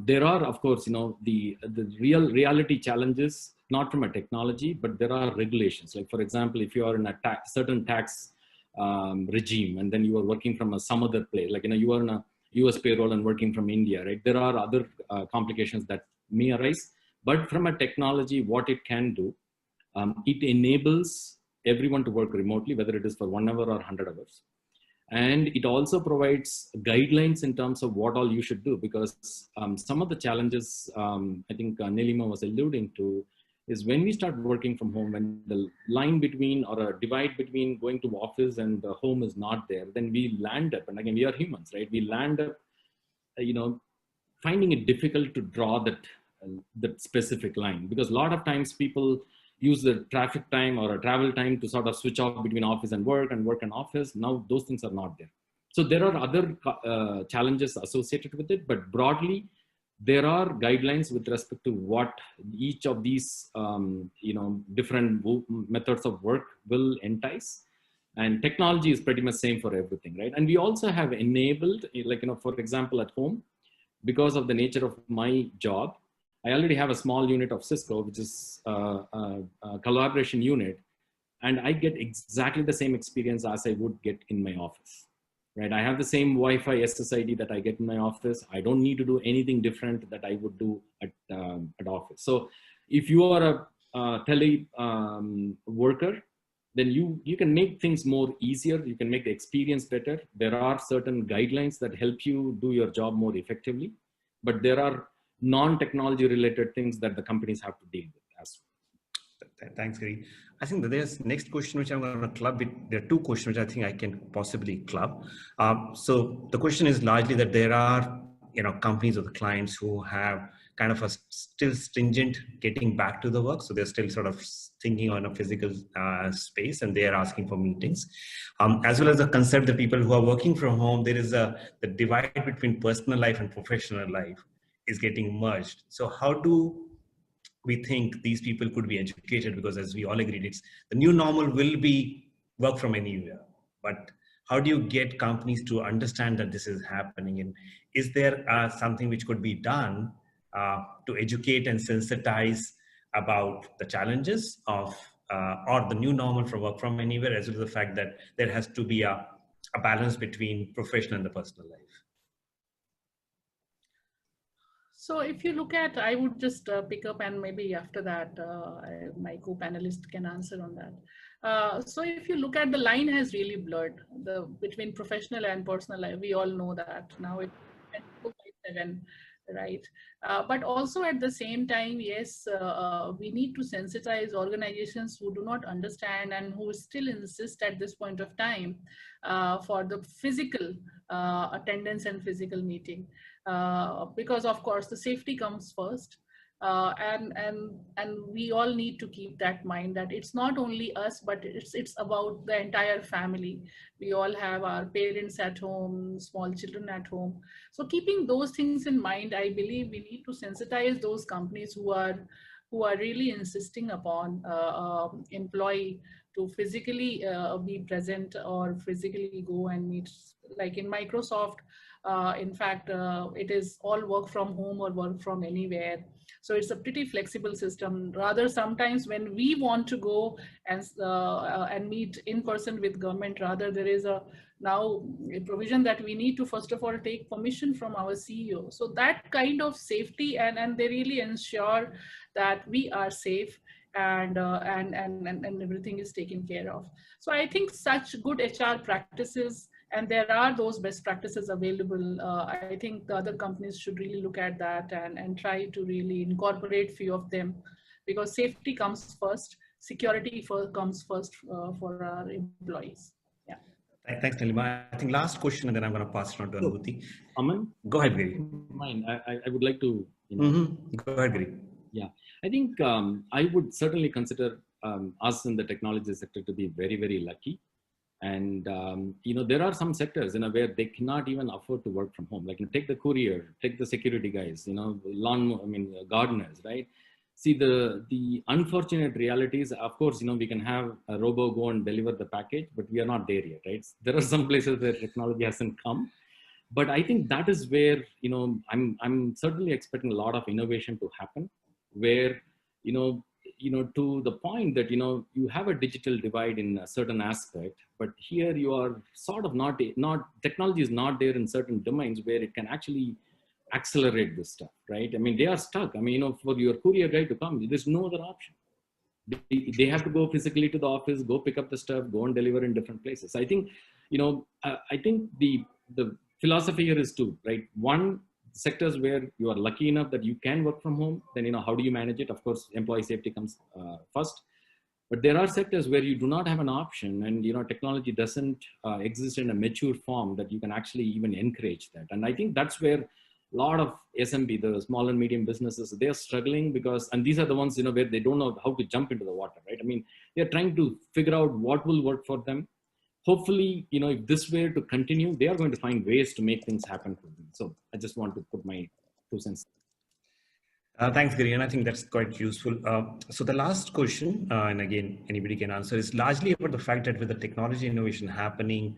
There are, of course, the reality challenges, not from a technology, but there are regulations. Like, for example, if you are in a certain tax regime, and then you are working from some other place, like, you are in a US payroll and working from India, right? There are other complications that may arise, but from a technology, what it can do, it enables everyone to work remotely, whether it is for 1 hour or 100 hours. And it also provides guidelines in terms of what all you should do, because some of the challenges I think Neelima was alluding to is when we start working from home, when the line between or a divide between going to office and the home is not there, then we land up, and again, we are humans, right? We land up, finding it difficult to draw that specific line, because a lot of times people use the traffic time or a travel time to sort of switch off between office and work and office. Now those things are not there. So there are other challenges associated with it, but broadly, there are guidelines with respect to what each of these, different methods of work will entice. And technology is pretty much same for everything, right? And we also have enabled, for example, at home, because of the nature of my job, I already have a small unit of Cisco, which is a collaboration unit, and I get exactly the same experience as I would get in my office, right? I have the same Wi-Fi SSID that I get in my office. I don't need to do anything different that I would do at office. So if you are a tele worker, then you can make things more easier. You can make the experience better. There are certain guidelines that help you do your job more effectively, but there are non-technology related things that the companies have to deal with as well. Thanks, Giri. I think that there's next question which I'm going to club with. There are two questions which I think I can possibly club. So the question is largely that there are companies or the clients who have kind of a still stringent getting back to the work. So they're still sort of thinking on a physical space, and they are asking for meetings. As well as the concept that people who are working from home, there is the divide between personal life and professional life is getting merged. So how do we think these people could be educated? Because as we all agreed, it's the new normal will be work from anywhere. But how do you get companies to understand that this is happening? And is there something which could be done to educate and sensitize about the challenges of or the new normal for work from anywhere, as well as the fact that there has to be a balance between professional and the personal life? So if you look at, I would just pick up, and maybe after that, my co-panelist can answer on that. So if you look at, the line has really blurred between professional and personal life. We all know that now it's 24/7, right? But also at the same time, yes, we need to sensitize organizations who do not understand and who still insist at this point of time for the physical attendance and physical meeting. Because of course the safety comes first, and we all need to keep that mind, that it's not only us, but it's about the entire family. We all have our parents at home, small children at home. So keeping those things in mind, I believe we need to sensitize those companies who are really insisting upon employee to physically be present or physically go and meet. Like in Microsoft, in fact, it is all work from home or work from anywhere. So it's a pretty flexible system. Rather, sometimes when we want to go and meet in person with government, rather there is now a provision that we need to first of all take permission from our CEO. So that kind of safety, and they really ensure that we are safe and everything is taken care of. So I think such good HR practices, and there are those best practices available. I think the other companies should really look at that and try to really incorporate few of them, because safety comes first, security comes first for our employees. Yeah. Thanks, Neelima. I think last question, and then I'm going to pass it on to Anubhuti. Aman, go ahead, Giri. Mine. I would like to. Go ahead, Giri. Yeah, I think I would certainly consider us in the technology sector to be very, very lucky. And, there are some sectors, where they cannot even afford to work from home. Like, take the courier, take the security guys, gardeners, right? See, the unfortunate reality is, of course, we can have a robo go and deliver the package, but we are not there yet, right? There are some places where technology hasn't come. But I think that is where, I'm certainly expecting a lot of innovation to happen, where, to the point that, you have a digital divide in a certain aspect, but here you are sort of not technology is not there in certain domains where it can actually accelerate this stuff, right? I mean, they are stuck. I mean, for your courier guy to come, there's no other option. They have to go physically to the office, go pick up the stuff, go and deliver in different places. I think, I think the philosophy here is two, right? One, sectors where you are lucky enough that you can work from home, then, how do you manage it? Of course, employee safety comes first. But there are sectors where you do not have an option, and, technology doesn't exist in a mature form that you can actually even encourage that. And I think that's where a lot of SMB, the small and medium businesses, they're struggling because, and these are the ones, where they don't know how to jump into the water, right? I mean, they're trying to figure out what will work for them. Hopefully, if this were to continue, they are going to find ways to make things happen for them. So I just want to put my 2 cents. Thanks, Giri, and I think that's quite useful. So the last question, and again, anybody can answer, is largely about the fact that with the technology innovation happening,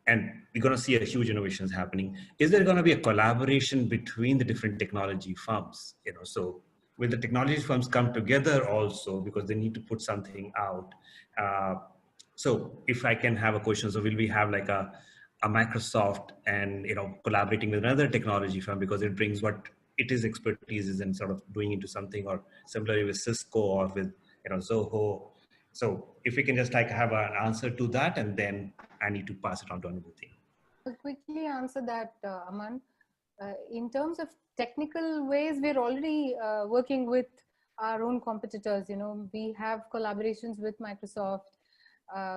and we're going to see a huge innovations happening, is there going to be a collaboration between the different technology firms? So will the technology firms come together also because they need to put something out? So if I can have a question, so will we have like a Microsoft and, collaborating with another technology firm because it brings what it is expertise is and sort of doing into something, or similarly with Cisco or with, ZOHO. So if we can just like have an answer to that, and then I need to pass it on to Anubhuti. I'll quickly answer that, Aman. In terms of technical ways, we're already working with our own competitors. We have collaborations with Microsoft.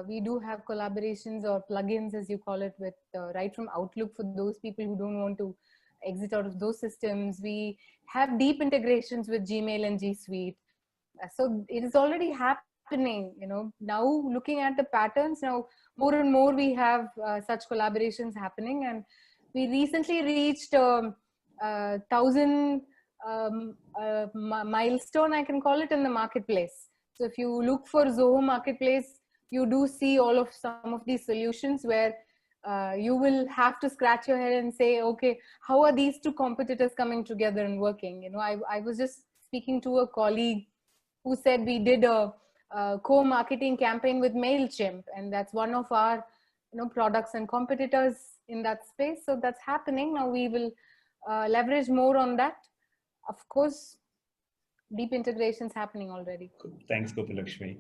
We do have collaborations or plugins, as you call it, with right from Outlook for those people who don't want to exit out of those systems. We have deep integrations with Gmail and G Suite. So it is already happening, you know. Now looking at the patterns, now more and more we have such collaborations happening, and we recently reached 1,000 milestone, I can call it, in the marketplace. So if you look for ZOHO marketplace, you do see all of some of these solutions where you will have to scratch your head and say, okay, how are these two competitors coming together and working? You know, I was just speaking to a colleague who said we did a co-marketing campaign with MailChimp, and that's one of our, you know, products and competitors in that space. So that's happening. Now we will leverage more on that. Of course, deep integrations happening already. Thanks, Kuppulakshmi.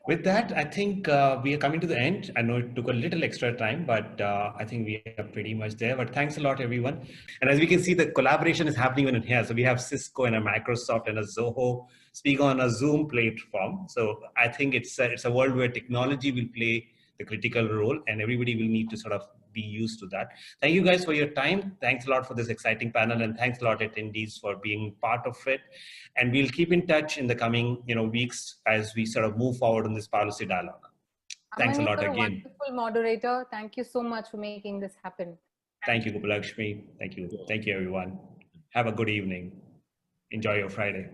With that, I think we are coming to the end. I know it took a little extra time, but I think we are pretty much there. But thanks a lot, everyone. And as we can see, the collaboration is happening even in here. So we have Cisco and a Microsoft and a ZOHO speaking on a Zoom platform. So I think it's a world where technology will play the critical role, and everybody will need to sort of be used to that. Thank you guys for your time. Thanks a lot for this exciting panel, and thanks a lot attendees for being part of it. And we'll keep in touch in the coming weeks as we sort of move forward in this policy dialogue. Thanks Aman, a lot you're again. a wonderful moderator. Thank you so much for making this happen. Thank you, Kuppulakshmi. Thank you. Thank you, everyone. Have a good evening. Enjoy your Friday.